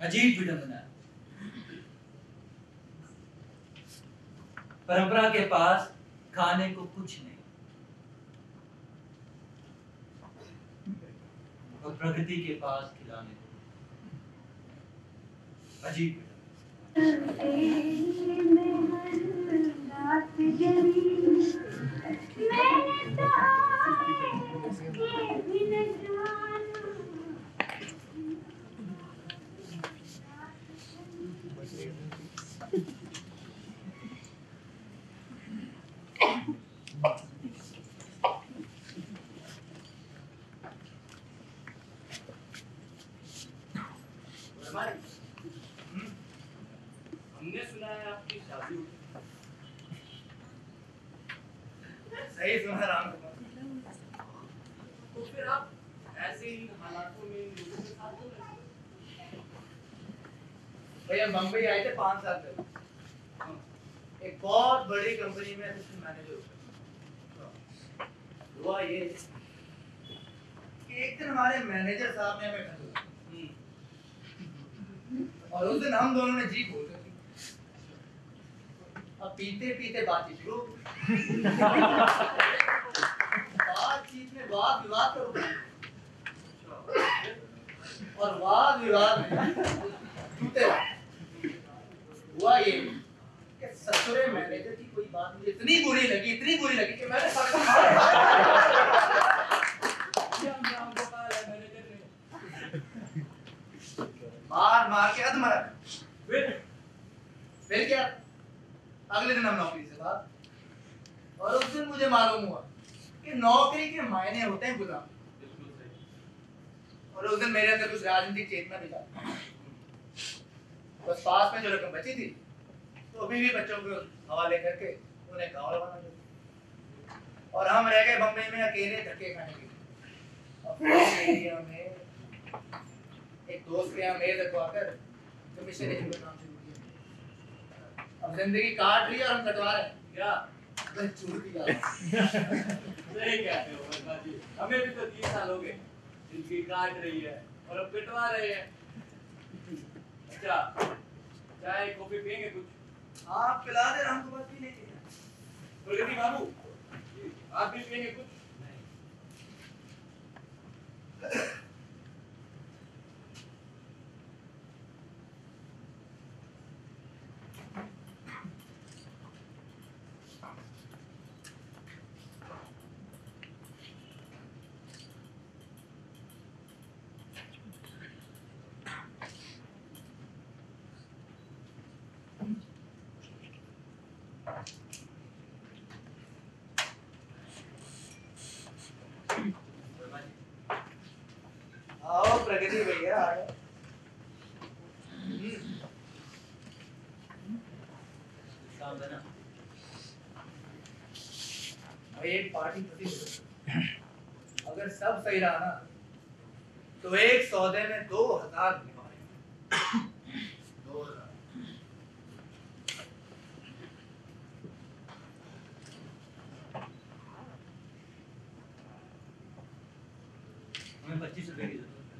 अजीब विडंबना। परंपरा के पास खाने को कुछ नहीं और प्रगति के पास खिलाने को। अजीब हमने सुना है आपकी शादी हुई। सही सुना राम कुमार। तो फिर आप ऐसे ही हालातों में लोगों के साथ हो रहे थे? भैया बम्बई आए थे 5 साल पहले, एक बहुत बड़ी कंपनी में असिस्टेंट मैनेजर हुआ। ये कि एक दिन हमारे मैनेजर साहब ने हमें घर बुलाया और उस दिन हम दोनों ने जी खोल दी। अब पीते पीते बातचीत शुरू। बातचीत में वाद विवाद करो और वाद विवाद में टूटे। हुआ ये कि ससुरे मैनेजर की कोई बात मुझे इतनी बुरी लगी कि मैंने मार के अधमरा। फिर क्या, अगले दिन हम नौकरी से बाहर और उस दिन मुझे मालूम हुआ कि नौकरी के मायने होते हैं गुलाम। और उस दिन मेरे अंदर कुछ राजनीतिक चेतना भी था। बस पास में जो रकम बची थी तो अभी भी बच्चों को हवाले करके उन्हें गाँव रवाना किया और हम हैं बम्बई में अकेले धक्के खाने के लिए। और फिर एरिया में एक दोस्त के यहाँ मेल रखवाकर कमीशन एजेंट का काम शुरू किया। अब जिंदगी काट रही है और हम कटवा रहे हैं। क्या बस छूट दिया। सही कहते हो वर्मा जी, हमें भी तो 3 साल हो गए जिंदगी काट रही है और अब कटवा रहे हैं। अच्छा, चाय कॉफी पियेंगे कुछ? आप पिला दे, हमको बस पी लेंगे। प्रगति बाबू, आप भी पियेंगे कुछ? आओ प्रगति भैया, आओ। भाई एक पार्टी अगर सब सही रहा ना तो एक सौदे में 2000 2000। हमें 25 रुपए की जरूरत है,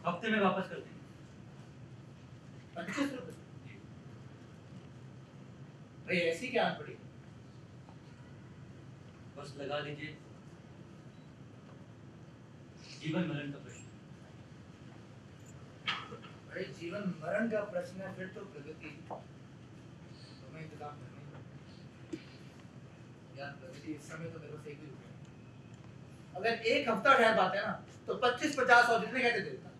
हफ्ते में वापस कर देंगे। 25 रुपए? भाई ऐसी क्या आन पड़ी? बस लगा लीजिए, जीवन मरण का प्रश्न। भाई जीवन मरण का प्रश्न है, फिर तो प्रगति तुम्हें इंतजाम करना ही पड़ेगा। यार प्रगति इस समय तो मेरे को सही भी रुपए, अगर एक हफ्ता ठहर पाते हैं ना तो 25-50 और जितने कहते देता।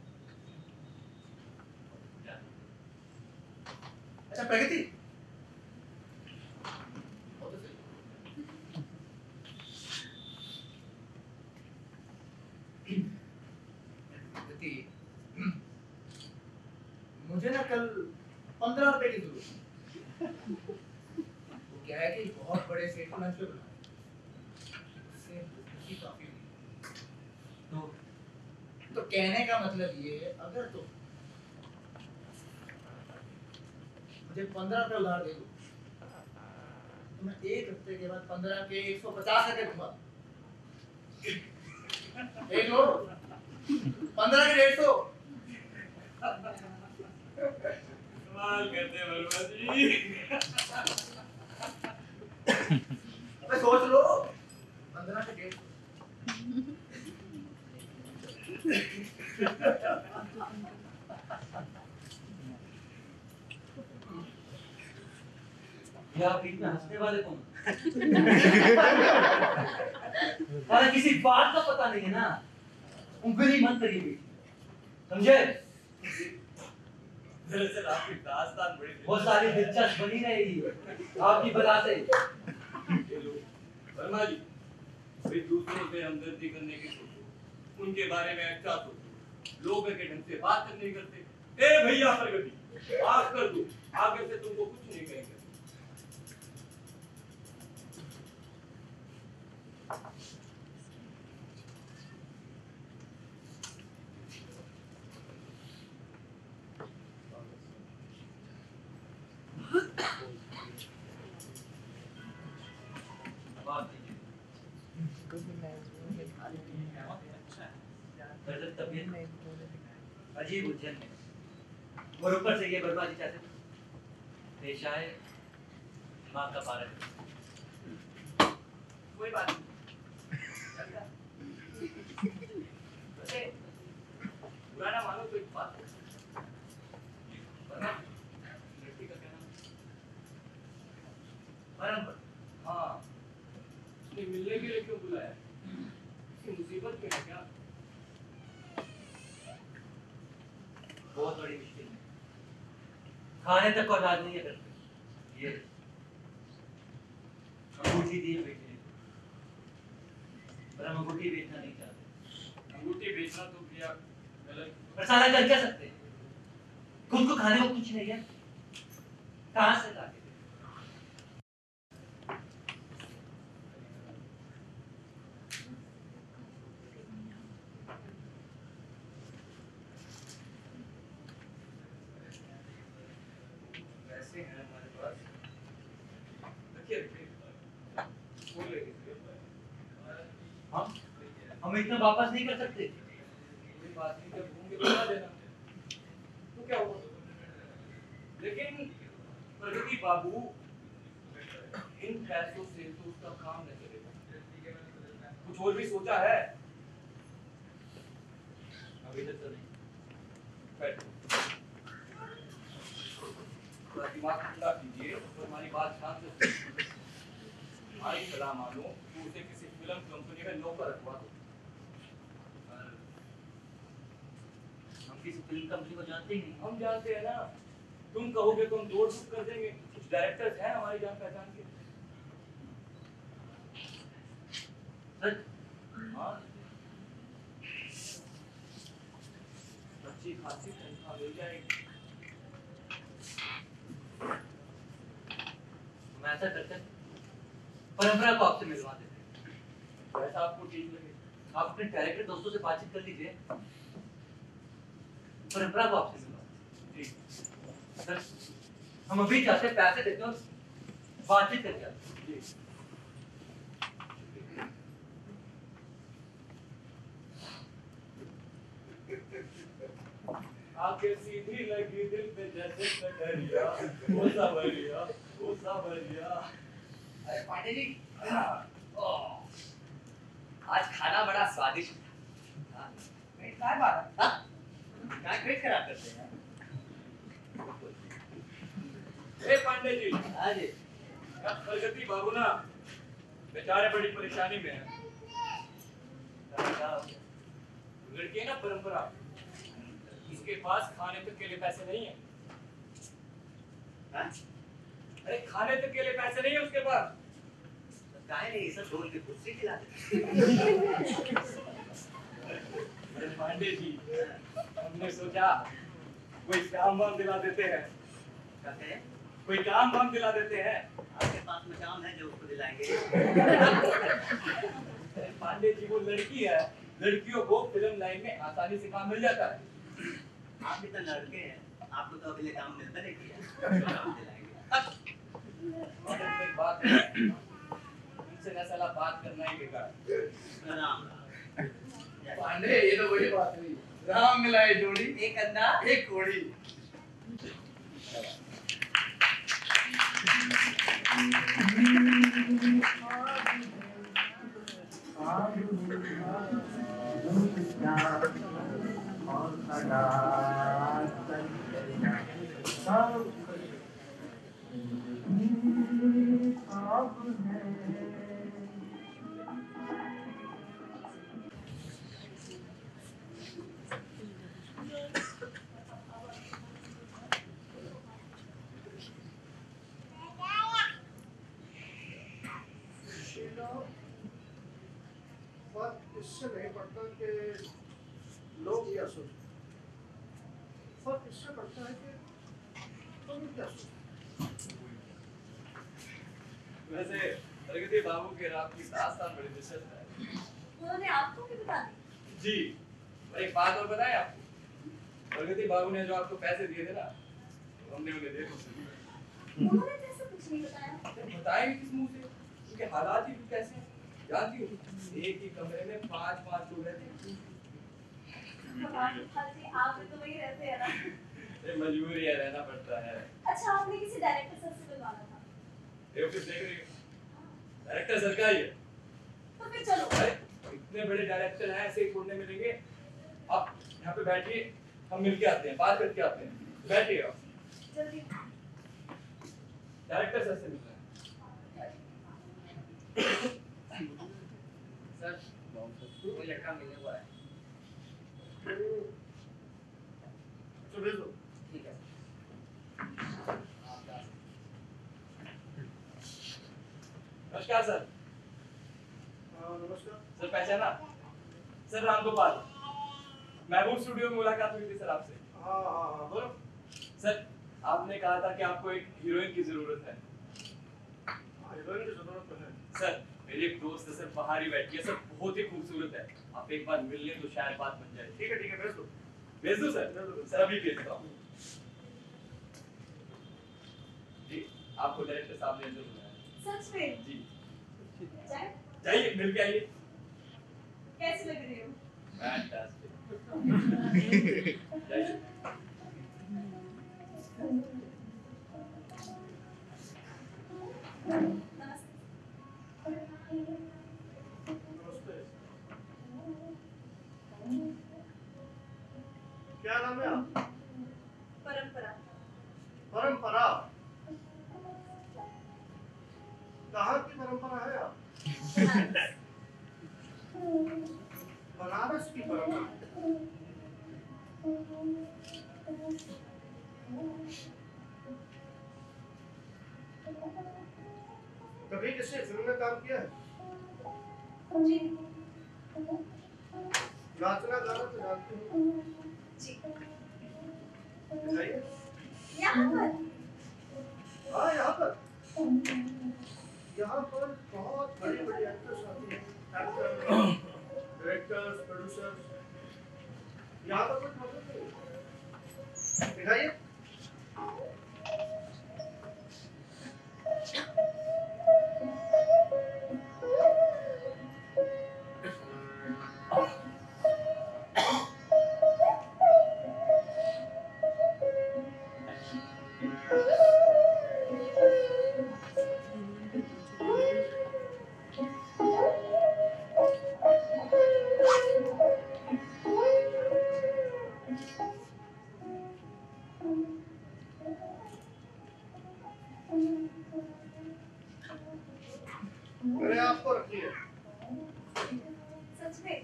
अच्छा प्रगति, हो तो सही। प्रगति, मुझे ना कल 15 रुपए की जरूरत है। वो क्या है कि बहुत बड़े सेठ को लंच पे बुलाया, उससे उसकी काफी हुई। तो कहने का मतलब ये है, अगर तो मुझे 15 रुपए उधार दे दो तो मैं एक हफ्ते के बाद 15 के 150 रुपए दूंगा। देख लो, 15 के 150। कमाल करते हैं वर्मा जी। अबे सोच लो, 15 के 150। या बीच में हंसने वाले कौन? अरे किसी बात का पता नहीं है ना, उंगली मत करिए बीच में, समझे? दरअसल आपकी दास्तान बड़ी वो सारी दिलचस्प बनी रहेगी आपकी बला से। वर्मा जी, भाई दूसरों से हमदर्दी करने की सोचो, उनके बारे में अच्छा सोचो, लोग के ढंग से बात नहीं करते। ए भैया प्रगति, माफ कर दो, आगे से तुमको कुछ नहीं कहेंगे। अजीब उलझन है, और ऊपर से ये बर्बादी चाहते पेश आए माँ का पारक। कोई बात नहीं, वैसे बुरा ना मानो तो एक बात वरना लड़की का क्या नाम? परम। हाँ, उसने मिलने के लिए क्यों बुलाया? उसकी मुसीबत में है क्या? बहुत बड़ी मुश्किल है, खाने तक को औलाद नहीं है करते। ये अंगूठी दिए बेचने, पर हम अंगूठी बेचना नहीं चाहते। अंगूठी बेचना तो भैया गलत। पर सारा कर क्या सकते हैं? खुद को खाने को कुछ नहीं है, कहाँ से लाके? पैसे हैं हमारे पास। रखिए हम इतना वापस नहीं कर सकते। कोई बात नहीं, जब होंगे तो बता देना, तो क्या हुआ। लेकिन प्रगति बाबू, इन पैसों से तो उसका काम न चलेगा। कुछ और भी सोचा है? अभी तक तो नहीं। बैठो, थोड़ा दिमाग ठंडा कीजिए और हमारी बात ध्यान से सुनिए। हमारी सलाह मानो तो उसे किसी फिल्म कंपनी में नौकर रखवा दो। हम किसी फिल्म कंपनी को जानते ही नहीं। हम जानते हैं ना, तुम कहोगे तो हम दौड़ धूप कर देंगे। कुछ डायरेक्टर्स हैं हमारी जान पहचान के। हाँ, अच्छी खासी तनख्वाह मिल जाएगी। हम ऐसा करते हैं, परंपरा को आपसे मिलवा देते हैं। वैसा आपको ठीक लगे। आप अपने डायरेक्टर दोस्तों से बातचीत कर लीजिए, परंपरा को आपसे मिलवा जी सर। हम अभी जाते हैं, पैसे देते हैं और बातचीत करके आते हैं। जी। आंखें सीधी लगी दिल पे जैसे कटरिया, ओ सावरिया, ओ सावरिया। अरे पांडे जी, आज खाना बड़ा स्वादिष्ट था। पेट काय बात है? क्या पेट खराब करते हैं? ए पांडे जी, हाँ जी। प्रगति बाबू ना बेचारे बड़ी परेशानी में हैं। लड़की है ना परंपरा, उसके पास खाने तक के लिए पैसे नहीं है। हाँ? अरे खाने तक के लिए पैसे नहीं है उसके पास। काहे नहीं सब ढोल के कुर्सी खिला देते। अरे पांडे जी, हमने सोचा कोई काम वाम दिला देते हैं। कहते हैं कोई काम वाम दिला देते हैं। आपके पास में काम है जो उसको दिलाएंगे। अरे पांडे जी, वो लड़की है, लड़कियों को फिल्म लाइन में आसानी से काम मिल जाता है। आप भी तो लड़के हैं, आपको तो अभी काम मिलता नहीं किया। काम दिलाएंगे। और एक बात है, इनसे न साला बात करना ही बेकार। राम पांडे, ये तो वही बात हुई, राम मिलाए जोड़ी, एक अंधा एक कोड़ी। इससे नहीं पड़ता कि लोग क्या सोचते, फर्क इससे पड़ता है कि तुम क्या सोचते। वैसे प्रगति बाबू के रात की दास्तान बड़ी दिलचस्प है। उन्होंने आपको भी बता दी? जी, और एक बात और बताएं आपको, प्रगति बाबू ने जो आपको पैसे दिए थे ना, हमने उन्हें दे दिए। उन्होंने कैसे कुछ नहीं बताया? बताएंगे किस मुंह से? उनके हालात ही कैसे हैं? जानती हो, एक ही कमरे में 5-5 लोग रहते हैं। हाँ जी, आप भी तो वही रहते हैं ना। ये मजबूरी है, रहना पड़ता है। अच्छा, आपने किसी डायरेक्टर सर से मिलवाना था? ये ऑफिस देख रही हो, डायरेक्टर सर का ही है। तो फिर चलो। अरे इतने बड़े डायरेक्टर हैं, ऐसे ही छोड़ने मिलेंगे? आप यहाँ पे बैठिए, हम मिलके आते हैं, बात करके आते हैं। बैठिए आप। जल्दी। डायरेक्टर सर से मिलना है। सर, कोई लड़का मिलने को आया। तो भेज दो। ठीक है। नमस्कार सर। नमस्कार सर, पहचाना? सर रामगोपाल, महबूब स्टूडियो में मुलाकात हुई थी सर आपसे। हाँ हाँ हाँ, बोलो। सर, आपने कहा था कि आपको एक हीरोइन की जरूरत है। हीरोइन की जरूरत तो है। सर, मेरी एक दोस्त है सर, बाहर ही बैठी है सर, बहुत ही खूबसूरत है। आप एक बार मिल लें तो शायद बात बन जाए। ठीक है, भेज दो। भेज दो सर? सर अभी भेजता हूँ। आपको डायरेक्टर साहब ने जो बुलाया। सच में? जी। जाए? जाइए मिल के आइए। कैसी लग रही हो? फैंटास्टिक। जाइए। क्या नाम है आप? परंपरा। परंपरा? कहाँ की परंपरा है आप? बनारस की परंपरा। कभी किसी फिल्म में काम किया है? जी। नाचना गाना तो जानते हो? जी। बताइए। यहाँ पर? हाँ यहाँ पर। यहाँ पर बहुत बड़ी बड़ी एक्टर्स आती हैं, एक्टर्स, डायरेक्टर्स, प्रोड्यूसर्स। यहाँ पर कोई प्रॉब्लम नहीं। दिखाइए। मैंने आपको रखी है। सच में?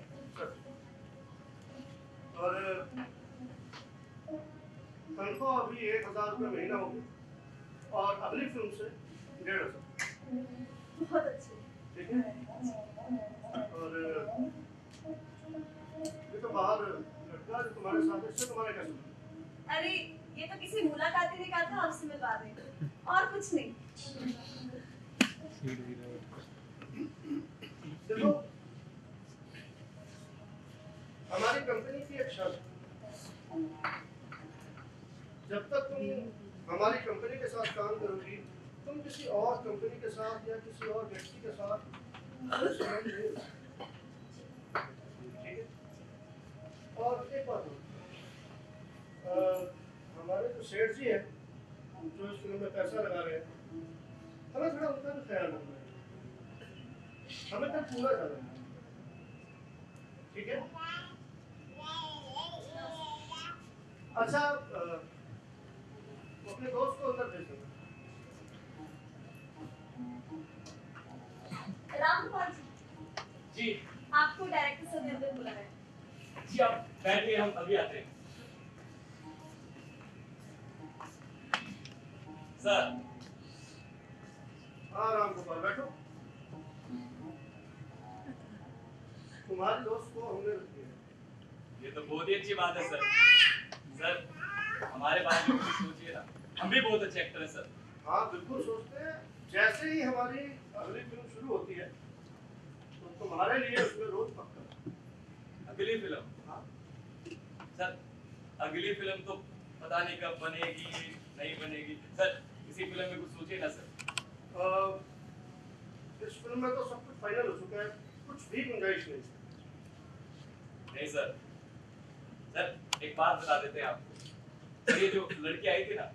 और तनख्वाह अभी 1000 रुपये महीना होगी और अगली फिल्म से 150। बहुत अच्छे। ठीक है। और ये तो बाहर लड़का जो तुम्हारे साथ है, इससे तुम्हारे क्या संबंध? अरे ये तो किसी मुलाकाती ने कहा था आपसे मिलवा दें, और कुछ नहीं। देखो, हमारी कंपनी की एक शर्त, जब तक तुम हमारी कंपनी के साथ काम करोगी, तुम किसी और कंपनी के साथ या किसी और व्यक्ति के साथ संबंध नहीं रखोगे। ठीक है? और एक बात और, हमारे जो सेठ जी हैं, जो इस फिल्म में पैसा लगा रहे हैं, हमें थोड़ा उनका भी ख्याल रखना है। हमें तक पूरा जाना है। ठीक है? अच्छा, अपने दोस्त को अंदर भेज देना। रामकुमार जी, जी। आपको डायरेक्टर सर ने अंदर बुलाया है। जी आप बैठिए, हम अभी आते हैं। सर। हाँ रामगोपाल, बैठो। तुम्हारे दोस्त को हमने रख दिया। ये तो बहुत ही अच्छी बात है सर। सर हमारे बारे में कुछ सोचिए ना, हम भी बहुत अच्छे एक्टर हैं सर। हाँ बिल्कुल सोचते हैं। जैसे ही हमारी अगली फिल्म शुरू होती है तो तुम्हारे लिए उसमें रोल पक्का। अगली फिल्म? हाँ सर अगली फिल्म तो पता नहीं कब बनेगी, नहीं बनेगी। सर इसी फिल्म में कुछ सोचिए ना सर। इस फिल्म में तो सब कुछ फाइनल हो चुका है, कुछ भी गुंजाइश नहीं। नहीं सर, सर एक बात बता देते हैं आपको। ये जो लड़की आई थी ना,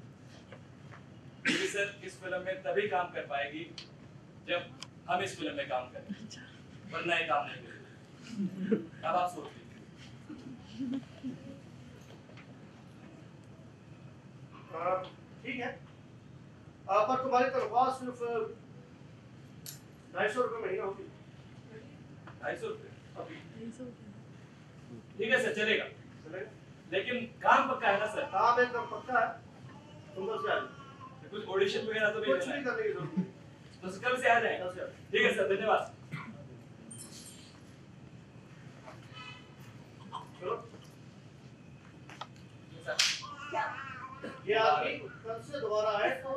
ये सर इस फिल्म में तभी काम कर पाएगी जब हम इस फिल्म में काम करें, वरना ये काम नहीं करेगी। अब आप सोच लीजिए। ठीक है, पर तुम्हारी तनख्वाह सिर्फ 250 रुपये महीना होगी। 250 रुपये? ठीक है सर, चलेगा। चलेगा, लेकिन काम पक्का है ना सर? काम एकदम पक्का है। तुम बस आ जाओ। कुछ ऑडिशन वगैरह तो कुछ नहीं नहीं करने की जरूरत नहीं। तो कल से आ जाएं। ठीक है सर, धन्यवाद। चलो। क्या? ये आदमी कल से दोबारा आए तो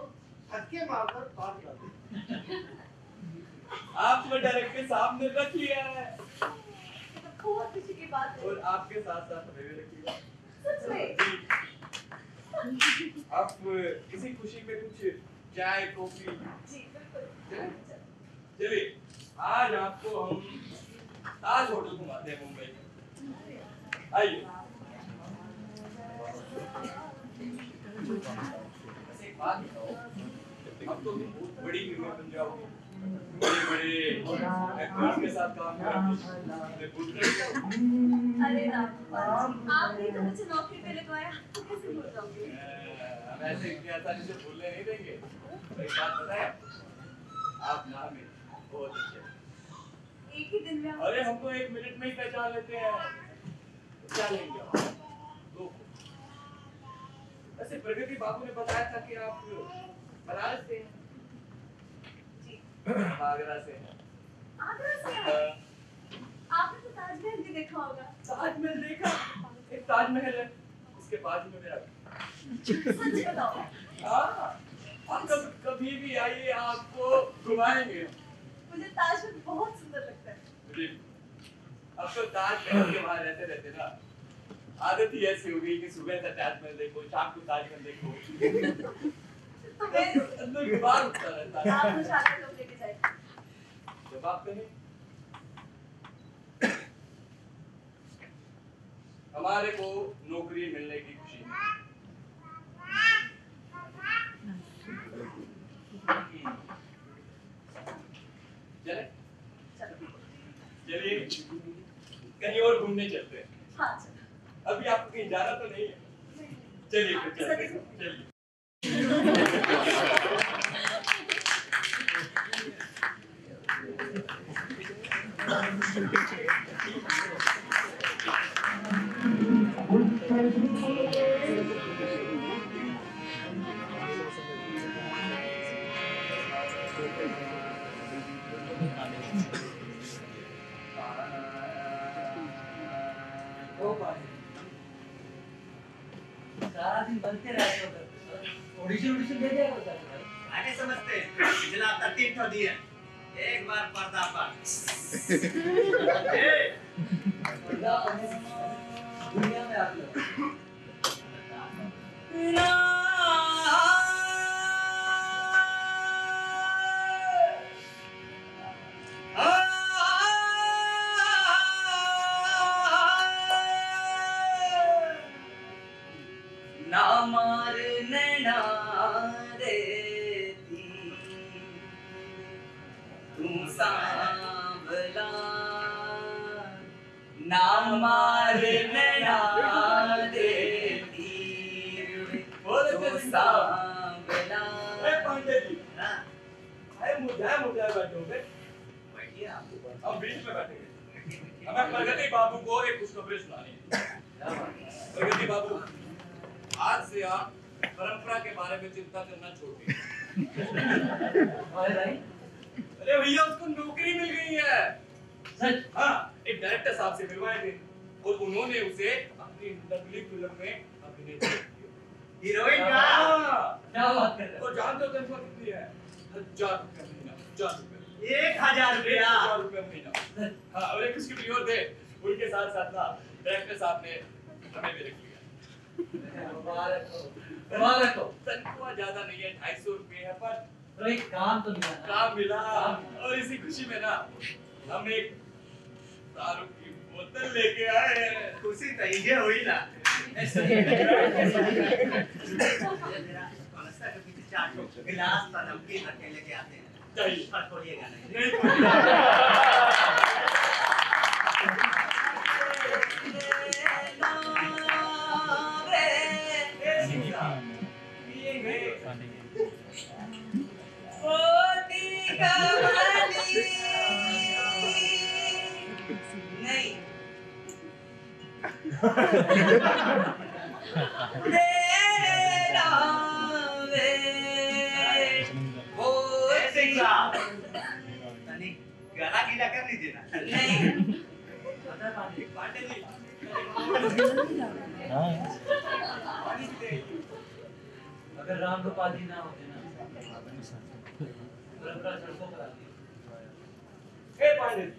धक्के मारकर बाहर निकाल दे। आपको डायरेक्टर साहब ने रख लिया है। बहुत खुशी की बात है। और आपके साथ साथ हमें भी रखिएगा। सच में? आप किसी खुशी में कुछ चाय कॉफी। जी बिल्कुल। चलिए आज आपको हम ताज होटल घुमाते हैं मुंबई में। आइए। एक बात बताओ, अब तो तुम बहुत बड़ी हीरोइन बन जाओगी, बड़े-बड़े एक्टर्स के साथ काम करोगी। अरे रामपाल जी, आपने तो मुझे नौकरी पे लगवाया, तो कैसे भूल जाओगे? हम ऐसे इतनी आसानी से भूलने नहीं देंगे। एक बात पता है, आप नाम में बहुत अच्छे। एक ही दिन में अरे हम तो 1 मिनट में ही पहचान लेते हैं। क्या लेंगे आप? दो। वैसे प्रगति बाबू ने बताया था कि आप बनारस से हैं। जी। आगरा से हैं। आगरा से हैं? आपने तो ताजमहल भी देखा होगा। ताजमहल देखा? एक ताजमहल है, उसके बाजू में मेरा। सच बताओ। हाँ, आप कभी भी आइए, आपको घुमाएंगे। मुझे ताजमहल बहुत सुंदर लगता है। अब तो ताजमहल के वहाँ रहते रहते ना आदत ही ऐसी हो गई कि सुबह का ताजमहल देखो, शाम को ताजमहल देखो। तो मैं अंदर गुबार उठता रहता है। आप मुझे आगरा कब लेके जाएंगे? जब आप कहें। हमारे को नौकरी मिलने की खुशी में। चले? चलिए कहीं और घूमने चलते हैं। हाँ चलो। अभी आपको कहीं जाना तो नहीं है? चलिए फिर चलते हैं। चलिए। सारा दिन बनते रहते हो सर। ऑडिशन दे दिया करो सर। आगे समझते पिछला 13 ठो दिए, एक बार पर्दा पर। दुनिया में आप लोग प्रगति बाबू को एक खुशखबरी सुनानी है। प्रगति बाबू, आज से आप परंपरा के बारे में चिंता करना छोड़ दीजिए। अरे भैया उसको नौकरी मिल गई है। सच? हाँ, एक डायरेक्टर साहब से मिलवाए थे और उन्होंने उसे अपनी नकली फिल्म में अभिनय किया। हीरोइन का? क्या बात कर रहे हो? और जानते हो तनख्वाह कितनी है? 1000 रुपया महीना। 1000 रुपया। 1000 रुपया? 1000 रुपया महीना। हाँ, और एक उसके भी और थे, उनके साथ साथ ना डायरेक्टर साहब ने हमें भी रख लिया। मुबारक हो। तनख्वाह ज्यादा नहीं है, 250 रुपये है, पर एक काम तो मिला ना। काम मिला। और इसी खुशी में ना हम एक दारू की बोतल लेके आए हैं। खुशी तो ये हुई ना। चार गिलास पर नमकीन रख के लेके आते हैं। चाहिए। पर खोलिएगा नहीं। गला गीला कर लीजिए ना। पांडे जी। अगर राम गोपाल जी ना होते ना सड़कों पर आती। पांडे जी,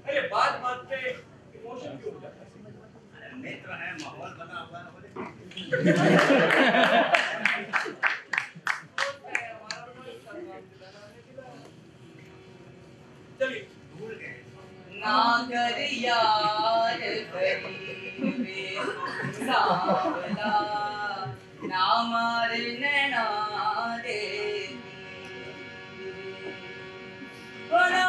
अरे बात बात पे इमोशन क्यों हो जाता है? अरे मित्र है, माहौल बना हुआ है। चलिए। भूल गए। ना कर यार करीबे सांवला, ना मार नैना देवी, ओ ना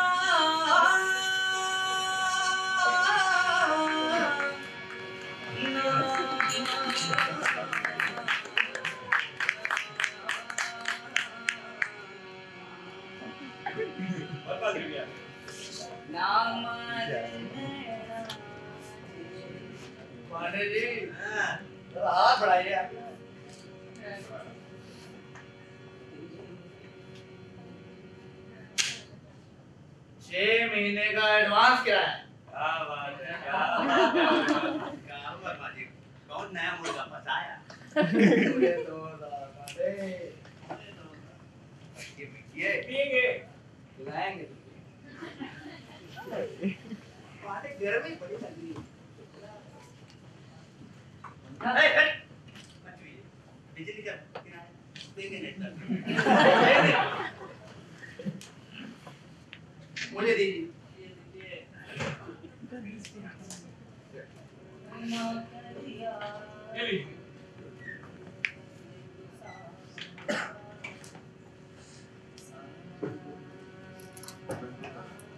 बर्बाद हो गया। ना मार नैना पांडे जी हाँ, जरा हाथ बढ़ाइए आप। 6 महीने का एडवांस किराया है। क्या बात है, क्या बात है। क्या वर्मा जी, कौन नया मुर्गा फंसाया? पूरे 2000 पांडे। ये पिएंगे। खिलाएंगे पांडे, गर्मी बड़ी लग रही है। मत छुइए। बिजली का किराया देंगे नहीं सर। मुझे दीजिए। ये लीजिए।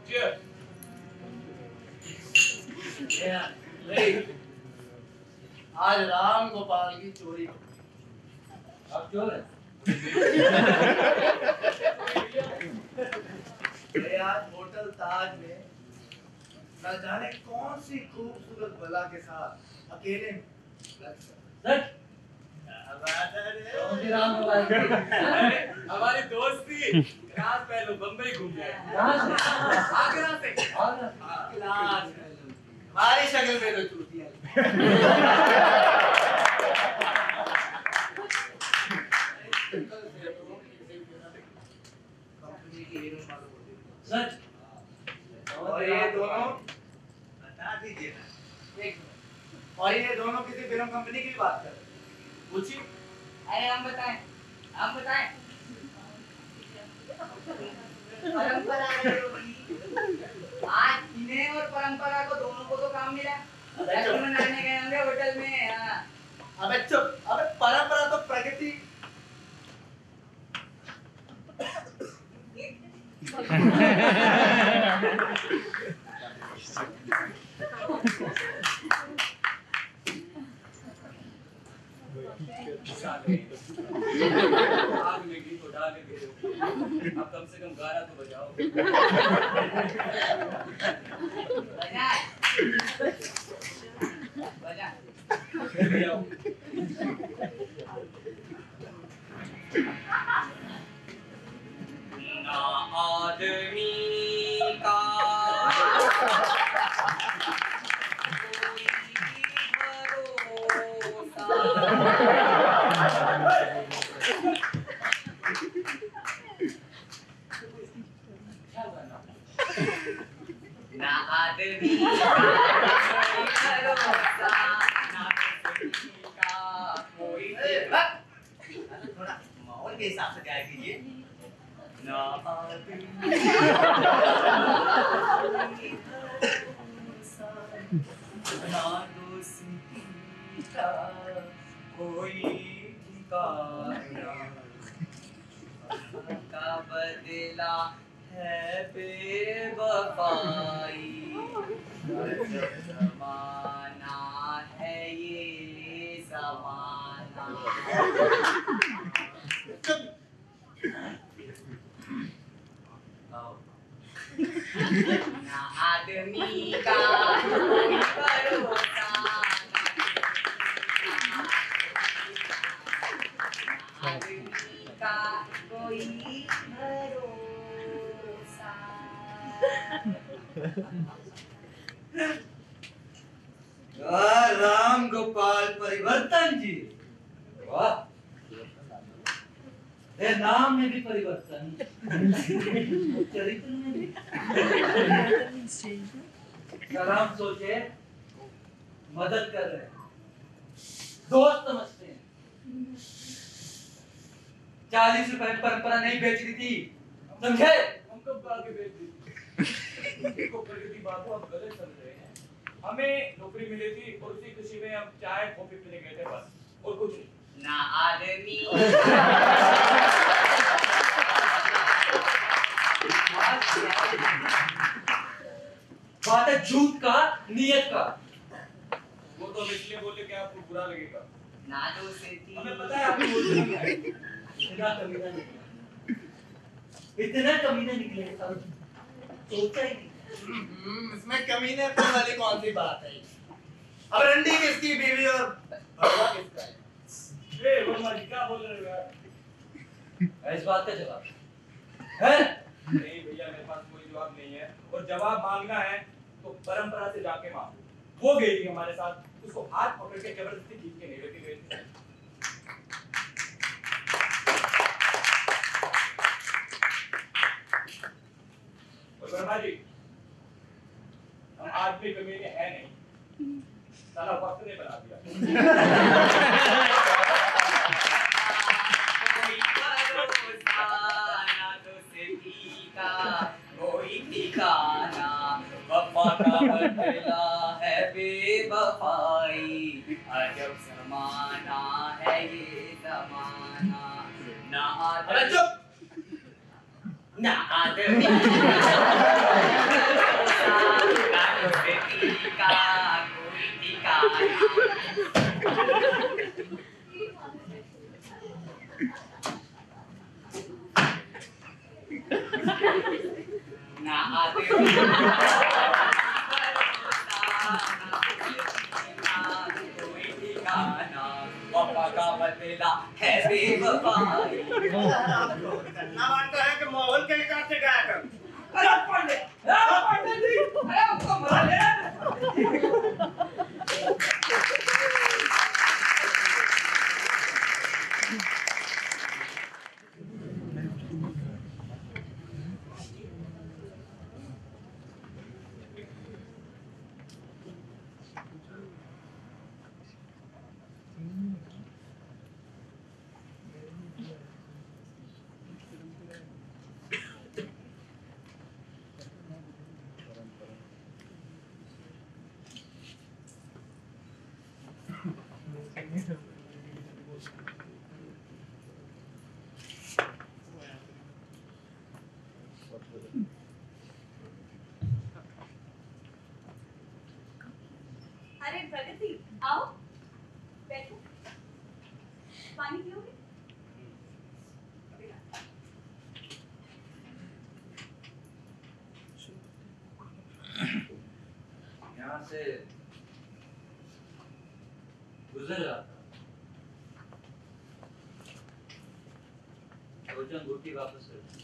Cheers. आज राम गोपाल की चोरी हो। आप चोर है? अरे आज होटल ताज में न जाने कौन सी खूबसूरत बला के साथ अकेले में सच? कौन सी राम गोपाल की? अरे, हमारी दोस्ती क्लास पहले बम्बई घूम गए। कहाँ से? आगरा से। आगरा? क्लास में हमारी शक्ल में तो चूतियां कंपनी की हीरो मालूम होती सच? है। और ये दोनों बता दीजिए ना। एक मिनट। और ये दोनों किसी फिल्म कंपनी की बात कर रहे हैं। पूछिए। अरे हम बताएं, हम बताएं। परंपरा रही होगी। आज इन्हें और परंपरा को दोनों को तो काम मिला। लड्डू मनाने गए होंगे होटल में। हाँ। अबे चुप। अबे परंपरा तो प्रगति। आग में घी को डाल के दे दो। अब कम से कम गाना तो बजाओ। बजा। बजा। ले आओ। ना आदमी का कोई ना आदमी का भरोसा, ना किसी का कोई थोड़ा माहौल के हिसाब से गाया कीजिए। ना आदमी ना दोस्ती का कोई ठिकाना, का बदला है बेवफाई, जमाना है ये जमाना। ना आदमी का कोई भरोसा, ना आदमी का कोई भरोसा। राम गोपाल परिवर्तन जी, वाह! ये नाम में भी परिवर्तन, चरित्र में भी। राम सोचे मदद कर रहे हैं, दोस्त समझते हैं। 40 रुपए परंपरा नहीं बेच रही थी, समझे? हम कब आगे बेच दी? देखो प्रगति बाबू, आप गलत समझ रहे हैं। हमें नौकरी मिली थी और उसी खुशी में हम चाय कॉफी पीने गए थे, बस, और कुछ नहीं। ना आदमी बात है झूठ का, नियत का। वो तो हम इसलिए बोले कि आपको बुरा लगेगा। ना दोस्ती हमें पता है आपको बोलना नहीं है। इतना कमीना निकला, इतना कमीना निकले, सोचा ही नहीं। इसमें कमीने वाली कौन सी बात है? अब रंडी किसकी बीवी और भगवा किसका है? ए वर्मा जी, क्या बोल रहे हो यार? इस बात का जवाब है? नहीं भैया, मेरे पास कोई जवाब नहीं है, और जवाब मांगना है तो परंपरा से जाके मांगो। वो गई थी हमारे साथ, उसको हाथ पकड़ के जबरदस्ती खींच के नहीं लेके गए थे। और वर्मा जी, हम आज भी कमीने हैं नहीं, साला वक्त ने बना दिया। कोई ठिकाना वफा का बदला है बेवफाई, अजब ज़माना है ये ज़माना, ना अरे चुप! ना आदमी ना दोस्ती का कोई ठिकाना। ना आदमी कोई ठिकाना, वफा का बदला है बेवफाई। करना मानता है कि माहौल के हिसाब से गाया कर। अरे पंडित जी, अरे आपको बुला ले। अरे प्रगति, आओ बैठो, पानी पियोगे? यहाँ से गुजर रहा था, सोचा अंगूठी वापस कर दूं।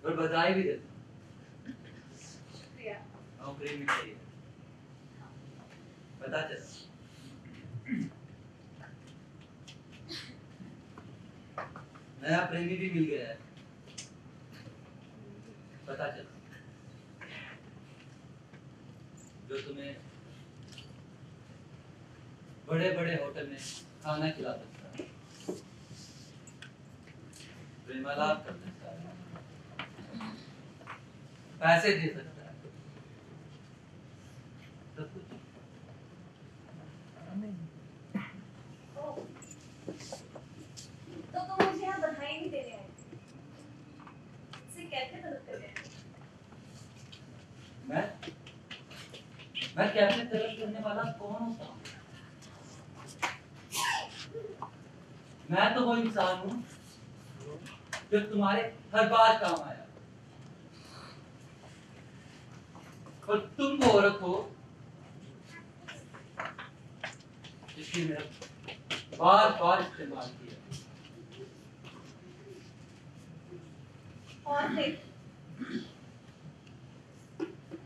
और बधाई भी देता हूँ, शुक्रिया। नौकरी मिल गई है, पता चला। नया प्रेमी भी मिल गया है, पता चला, जो तुम्हें बड़े बड़े होटल में खाना खिला सकता है, प्रेमालाप कर सकता है, पैसे दे सकता है, सब कुछ। ओह, तो तुम मुझे यहाँ बधाई नहीं देने आए थे, इसे कैसे मदद कर रहे हैं? मैं कैसे तरफ करने वाला कौन होता हूँ? मैं तो वो इंसान हूँ जो तुम्हारे हर बार काम आया, और तुम वो औरत हो जिसकी मेरा बार बार इस्तेमाल किया।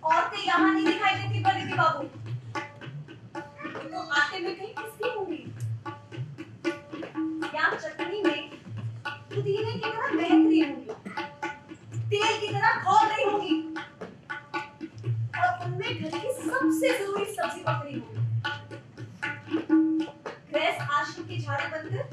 औरतें यहाँ नहीं दिखाई देती प्रगति बाबू, तो आटे में कहीं किसकी होंगी? या चटनी में पुदीने की तरह महक रही होंगी, तेल की तरह खौल रही होंगी, और उनमें घर की सबसे जरूरी सब्जी पक रही होगी। गैस आश्रम की झाड़ू बनकर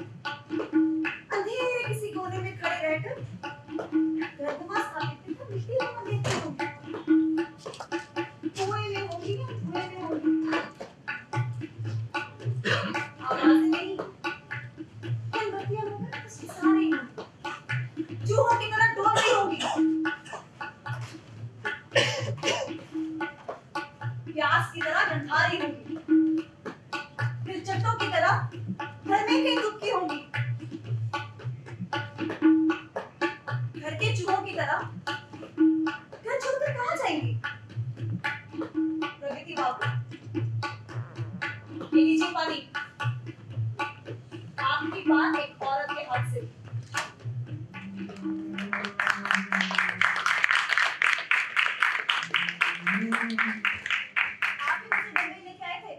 आप ही मुझे बम्बई लेके आए थे।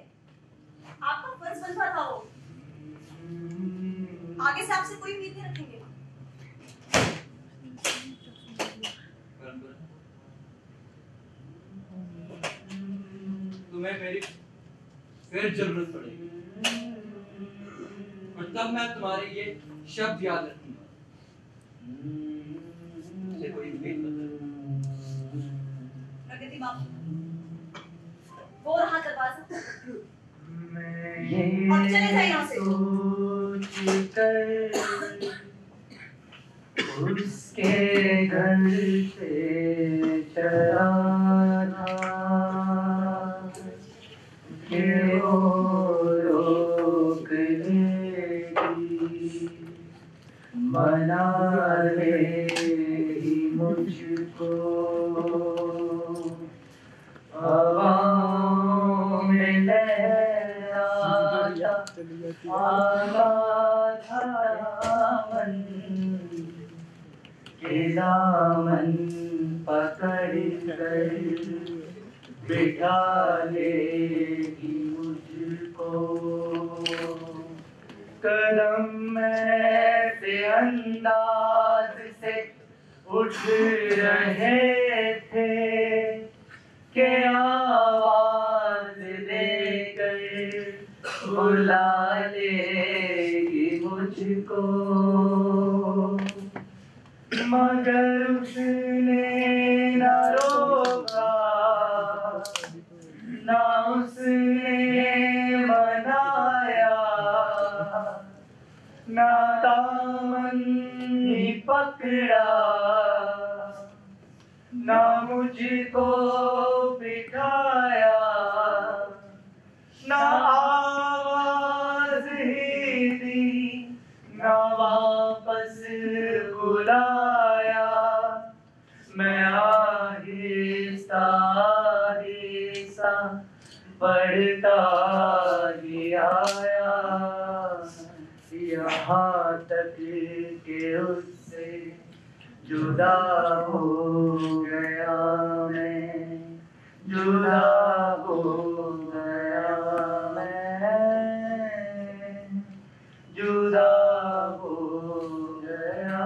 आपका फर्ज बनता था वो। आगे से आपसे कोई उम्मीद नहीं रखेंगे। तुम्हें मेरी फिर जरूरत पड़ेगी और तब मैं तुम्हारे ये शब्द याद रखूंगा। मुझे कोई उम्मीद मत रखो। प्रगति बाबू, वो रहा दरवाजा। अब चले जाइए यहाँ से। उसके घर से चला कि वो रोक लेगी, मना लेगी मुझको। हवाओं में लहराता आगा दामन के दामन पकड़ कर बिठा लेगी मुझको। कदम ऐसे अंदाज से उठ रहे थे कि आवाज देकर बुला लेगी मुझको। मगर उसने न रोका, न उसने मनाया, न दामन ही पकड़ा, न मुझको बिठाया, न आवाज ही दी, न वापस बुलाया। मैं आहिस्ता आहिस्ता बढ़ता ही आया, यहाँ तक के उससे जुदा हो गया मैं, जुदा हो गया मैं, जुदा हो गया।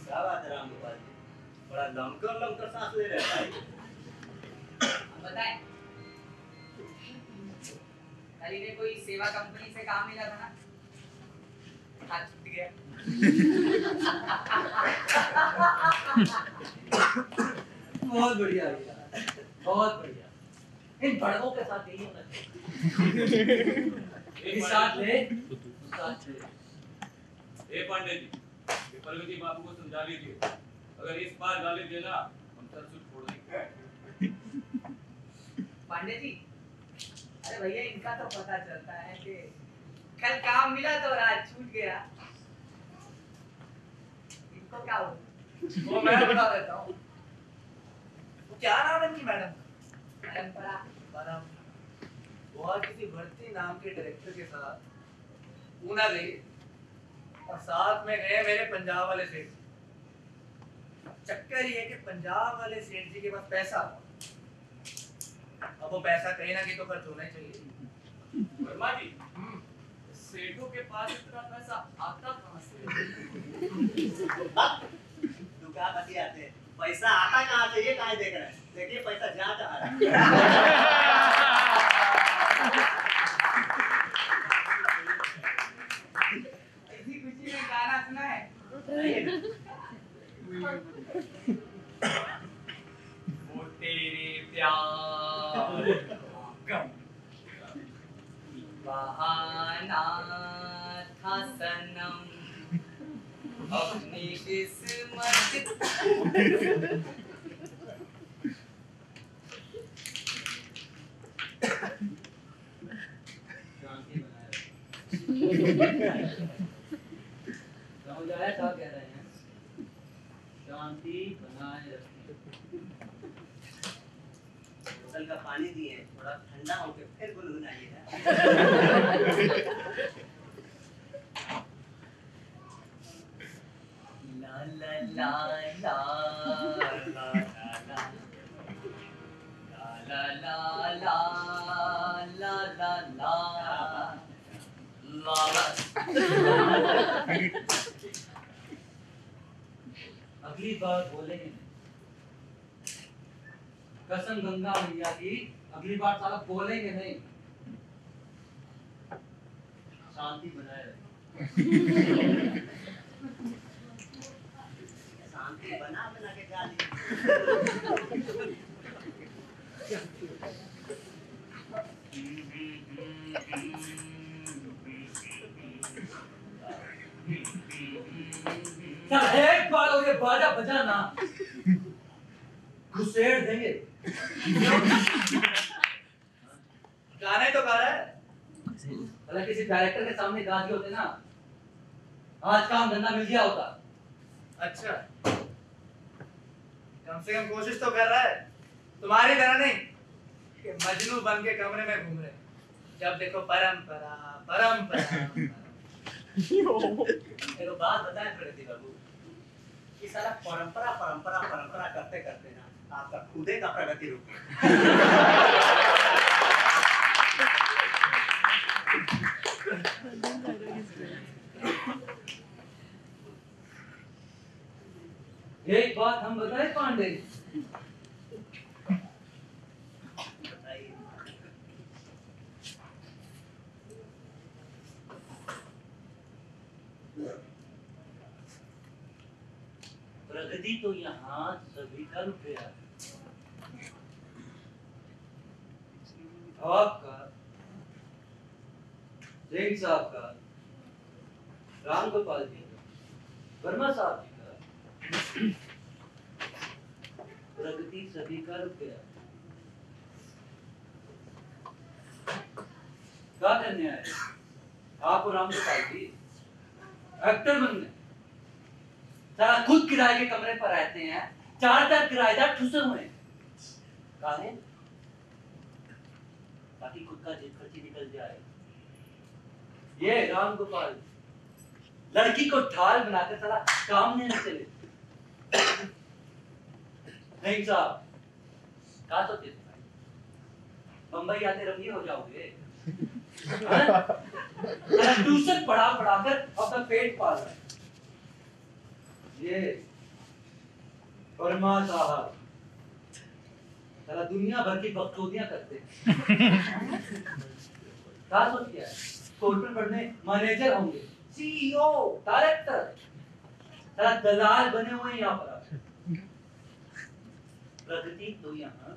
क्या बात है राम गोपाल जी, बड़ा लमकर लमकर सांस ले रहे हैं भाई। बताएं, कल इन्हें कोई सेवा कंपनी से काम मिला था ना, आज छूट गया। बहुत बढ़िया भैया, बहुत बढ़िया। इन बड़ों के साथ यही होना चाहिए। एक साथ ले, साथ ले। पांडे जी, ये प्रगति बाबू को समझा लीजिए, अगर इस बार गाली देना हम तरसुल छोड़ देंगे। पांडे जी, अरे भैया इनका तो पता चलता है कि कल काम मिला तो आज छूट गया। इनको क्या हो? वो मैं बता देता हूँ। वो क्या नाम है इनकी मैडम? परंपरा। वो आज किसी भर्ती नाम के डायरेक्टर के साथ पूना गई और साथ में गए मेरे पंजाब वाले सेठ। चक्कर ये है कि पंजाब वाले सेठ जी के पास पैसा, अब वो पैसा कहीं ना कहीं तो खर्च होना ही चाहिए। वर्मा जी, सेठों के पास इतना पैसा आता कहाँ से? दुकान बसी आते हैं, पैसा आता कहाँ से ये कहाँ देख रहे हैं? देखिए पैसा जा कहाँ रहा है। बहाना था सनम अपनी किस्मत शांति बनाए समझ आया क्या कह रहे हैं? शांति बनाए रखें। बोतल का पानी दिए, थोड़ा ठंडा होके फिर गुनगुनाइए ना। ला ला ला ला ला ला ला ला ला ला ला ला। अगली बार बोलेंगे नहीं। कसम गंगा मैया की, अगली बार साला बोलेंगे नहीं। शांति बनाए रखें। शांति बना बना के जा ली। एक बार और ये बाजा बजाना घुसेड़ देंगे। गाने तो गा रहा है। अगर किसी डायरेक्टर के सामने गा दिए होते ना, आज काम धंधा मिल गया होता। अच्छा, कम से कम कोशिश तो कर रहा है, तुम्हारी तरह नहीं कि मजनू बन के कमरे में घूम रहे। जब देखो परंपरा परंपरा। एक बात बताएं प्रगति बाबू, कि सारा परंपरा परंपरा परंपरा करते करते ना आपका खुदे का प्रगति रुक एक बात हम बताए पांडे, बताइए। प्रगति तो यहाँ सभी का रुपया है। आपका, जैन साहब का, राम गोपाल जी का, वर्मा साहब जी का, प्रगति सभी का रुपया। क्या करने आए आप और राम गोपाल जी? एक्टर बनने। सारा खुद किराए के कमरे पर रहते हैं, 4 किराएदार ठुसे हुए हैं। काहे? ताकि खुद का जेब खर्ची निकल जाए। ये राम गोपाल लड़की को ढाल बनाकर सारा काम नहीं चले। नहीं साहब, क्या सोचते थे भाई? बंबई आते रवैये हो जाओगे? ट्यूशन पढ़ा पढ़ाकर अपना पेट पाल रहा है। ये वर्मा साहब सारा दुनिया भर की बकचोदियां करते हैं। क्या सोच किया है? कोर्ट में पढ़ने मैनेजर होंगे, सीईओ, डायरेक्टर, सारा दलाल बने हुए हैं यहाँ पर। प्रगति तो यहाँ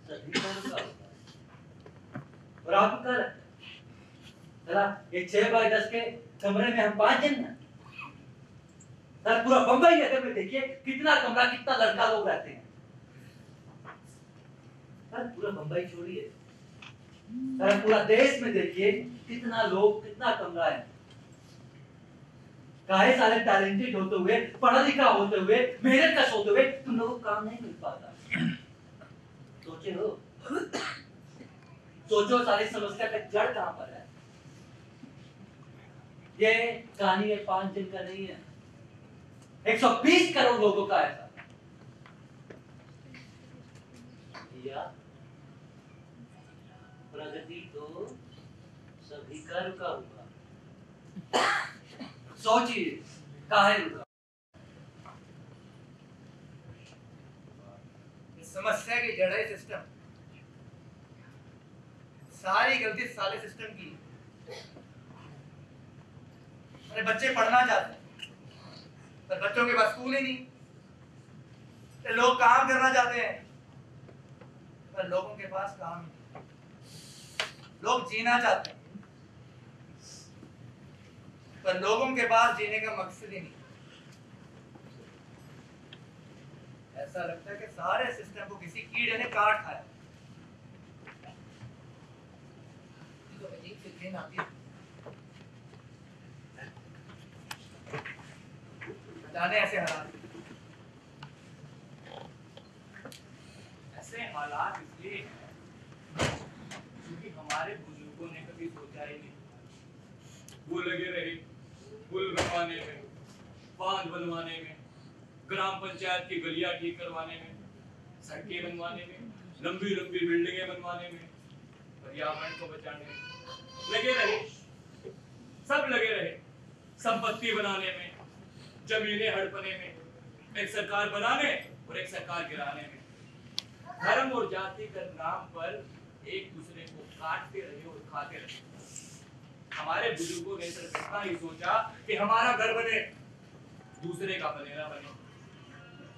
सभी का होगा। और आपको क्या लगता है? चला ये 6 बाय 10 के कमरे में हम 5 जन हैं। सर पूरा बंबई नगर में देखिए कितना कमरा, कितना लड़का लोग रहते हैं। सर पूरा बंबई छोड़िए, सर पूरा देश में देखिए कितना लोग, कितना कमरा है। काहे सारे टैलेंटेड होते हुए, पढ़ा लिखा होते हुए, मेहनत कश होते हुए तुम लोगों को काम नहीं मिल पाता। सोचे हो? सोचो सारी समस्या का जड़ कहां पर है। ये कहानी है 5 दिन का नहीं है, 120 करोड़ लोगों का ऐसा। या प्रगति तो सभी का रुका हुआ। सोचिए काहे रुका? इस समस्या की जड़ है सिस्टम। सारी गलती साले सिस्टम की। अरे बच्चे पढ़ना चाहते हैं पर बच्चों के पास स्कूल ही नहीं। तो लोग काम करना चाहते हैं पर लोगों के पास काम ही नहीं। लोग जीना चाहते हैं पर लोगों के पास जीने का मकसद ही नहीं। ऐसा लगता है कि सारे सिस्टम को किसी कीड़े ने काट खाया। तो अजीब सी घिन आती है। जाने ऐसे हालात। ऐसे हालात इसलिए हैं क्योंकि हमारे बुजुर्गों ने कभी सोचा ही नहीं। वो लगे रहे पुल बनवाने में, बांध बनवाने में, ग्राम पंचायत की गलियां ठीक करवाने में, सड़कें बनवाने में, लंबी लंबी बिल्डिंगें बनवाने में, पर्यावरण को बचाने में लगे रहे। सब लगे रहे, संपत्ति बनाने में, जमीनें हड़पने में, एक सरकार बनाने और एक सरकार गिराने में, धर्म और जाति के नाम पर एक दूसरे को काटते रहे और खाते रहे। हमारे बुजुर्गों ने सिर्फ इतना ही सोचा कि हमारा घर बने, दूसरे का बने ना बने।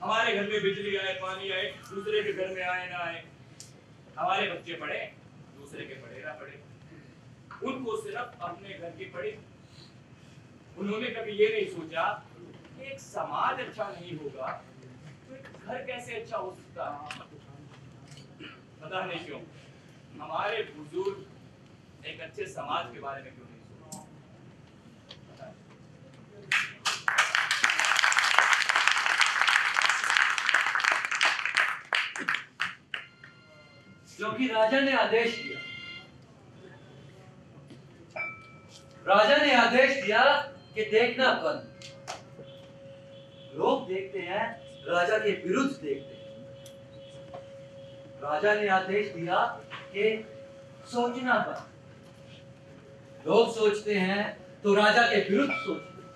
हमारे घर में बिजली आए, पानी आए, दूसरे के घर में आए ना आए। हमारे बच्चे पढ़े, दूसरे के पढ़े ना पढ़े। उनको सिर्फ अपने घर की पड़ी। उन्होंने कभी ये नहीं सोचा कि एक समाज अच्छा नहीं होगा तो एक घर कैसे अच्छा हो सकता है। पता नहीं क्यों हमारे बुजुर्ग एक अच्छे समाज के बारे में क्यों नहीं सोचा। क्योंकि राजा ने आदेश दिया, राजा ने आदेश दिया कि देखना बंद। लोग देखते हैं, राजा के विरुद्ध देखते हैं। राजा ने आदेश दिया कि सोचना बंद। लोग सोचते हैं तो राजा के विरुद्ध सोचते हैं।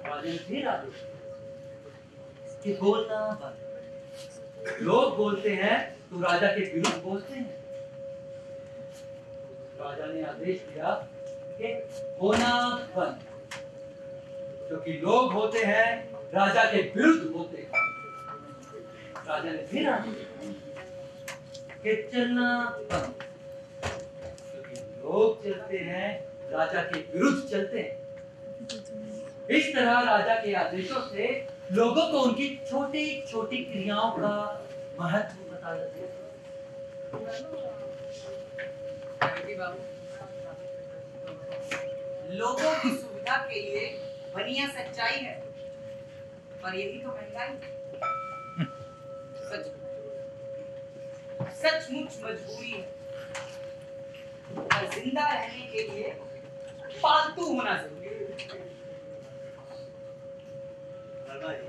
राजा ने फिर आदेश दिया कि बोलना बंद। लोग बोलते हैं तो राजा के विरुद्ध बोलते हैं। राजा ने आदेश दिया कि होना बंद, क्योंकि लोग होते हैं राजा के विरुद्ध होते हैं। राजा ने फिर आदेश दिया कि चलना बंद, क्योंकि लोग चलते हैं राजा के विरुद्ध चलते हैं। इस तरह राजा के आदेशों से लोगों को उनकी छोटी छोटी क्रियाओं का महत्व बता देते हैं। लोगों की सुविधा के लिए बनिया सच्चाई है, पर यही तो महंगाई है। सचमुच मजबूरी है, पर जिंदा रहने के लिए पालतू होना जरूरी है। वर्मा जी,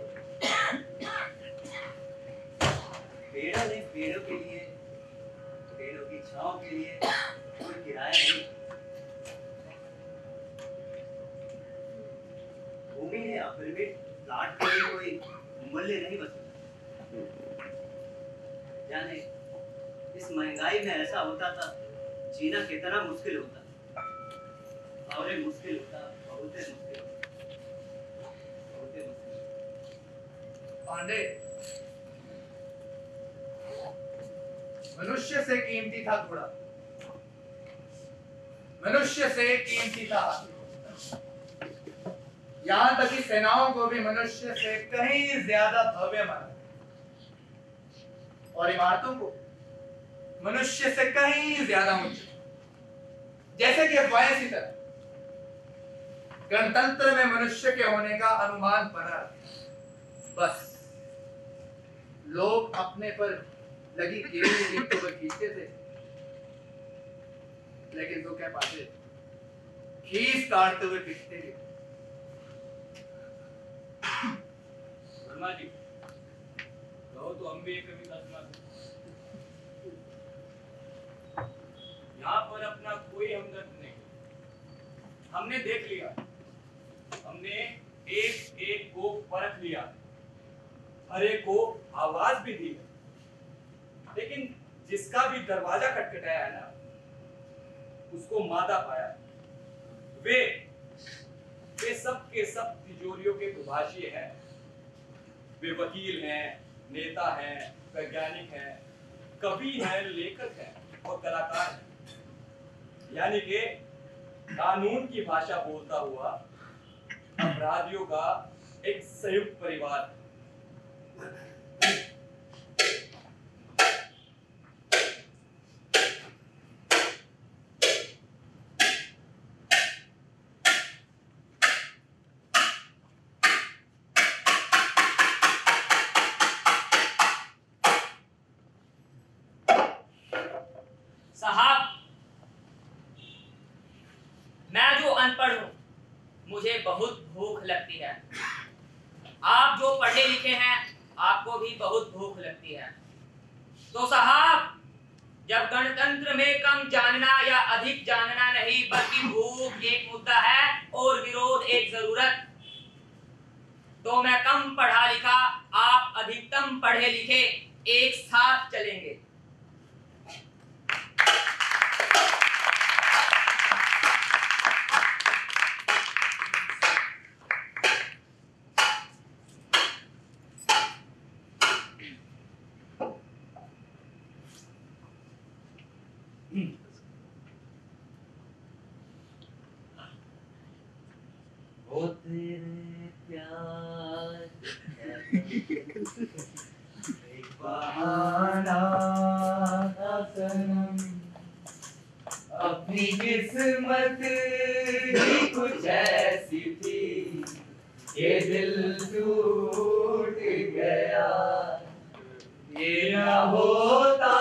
पेड़ों ने पेड़ों के लिए, पेड़ों की छांव के लिए कोई किराया नहीं। भूमि ने अपेरमिट प्लाट के लिए कोई मूल्य नहीं वसूला। जाने इस महंगाई में ऐसा होता था, जीना कितना मुश्किल होता, और ये मुश्किल होता, बहुत मुश्किल होता, बहुत मुश्किल। पांडे, मनुष्य से कीमती था घोड़ा, मनुष्य से कीमती था हाथी। यहां तक कि सेनाओं को भी मनुष्य से कहीं ज्यादा भव्य माना, और इमारतों को मनुष्य से कहीं ज्यादा ऊंची। जैसे कि अफवाहें सी तरह गणतंत्र में मनुष्य के होने का अनुमान बना, बस लोग अपने पर लगी केली ईंटों पर खींचते थे, लेकिन तो क्या पाते, खींच काटते हुए पीटते थे। वर्मा जी, कहो तो हम भी एक कविता सुना दें। यहाँ पर अपना कोई हमदर्द नहीं, हमने देख लिया, हमने एक एक को परख लिया, हर एक को आवाज भी दी, लेकिन जिसका भी दरवाजा खटखटाया है ना, उसको मादा पाया। वे सब के सब तिजोरियों के दुभाषी हैं। वे वकील हैं, नेता हैं, वैज्ञानिक हैं, कवि हैं, लेखक हैं और कलाकार हैं। यानी कि कानून की भाषा बोलता हुआ अपराधियों का एक संयुक्त परिवार। साहब, मैं जो अनपढ़ हूं, मुझे बहुत भूख लगती है। आप जो पढ़े लिखे हैं, आपको भी बहुत भूख लगती है। तो साहब, जब गणतंत्र में कम जानना या अधिक जानना नहीं, बल्कि भूख एक मुद्दा है और विरोध एक जरूरत, तो मैं कम पढ़ा लिखा, आप अधिकतम पढ़े लिखे, एक साथ चलेंगे। ओ तेरे प्यार एक बहाना था सनम, अपनी किस्मत ही कुछ ऐसी थी, ये दिल टूट गया। ये न होता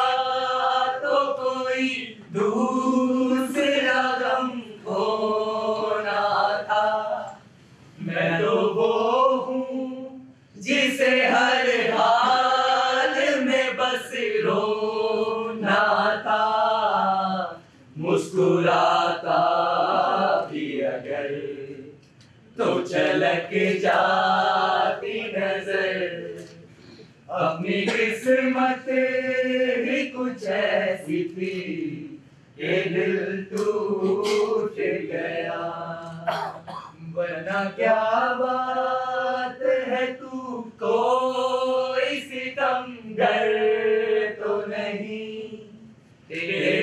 तो कोई दूसरा गम होना था। मैं तो वो हूँ जिसे हर हाल में बस रोना था, मुस्कुराता भी अगर तो झलक जाती नजर, अपनी किस्मत ही कुछ ऐसी थी, ये दिल टूट गया। वरना क्या बात है, तू कोई सितमगर तो नहीं, तेरे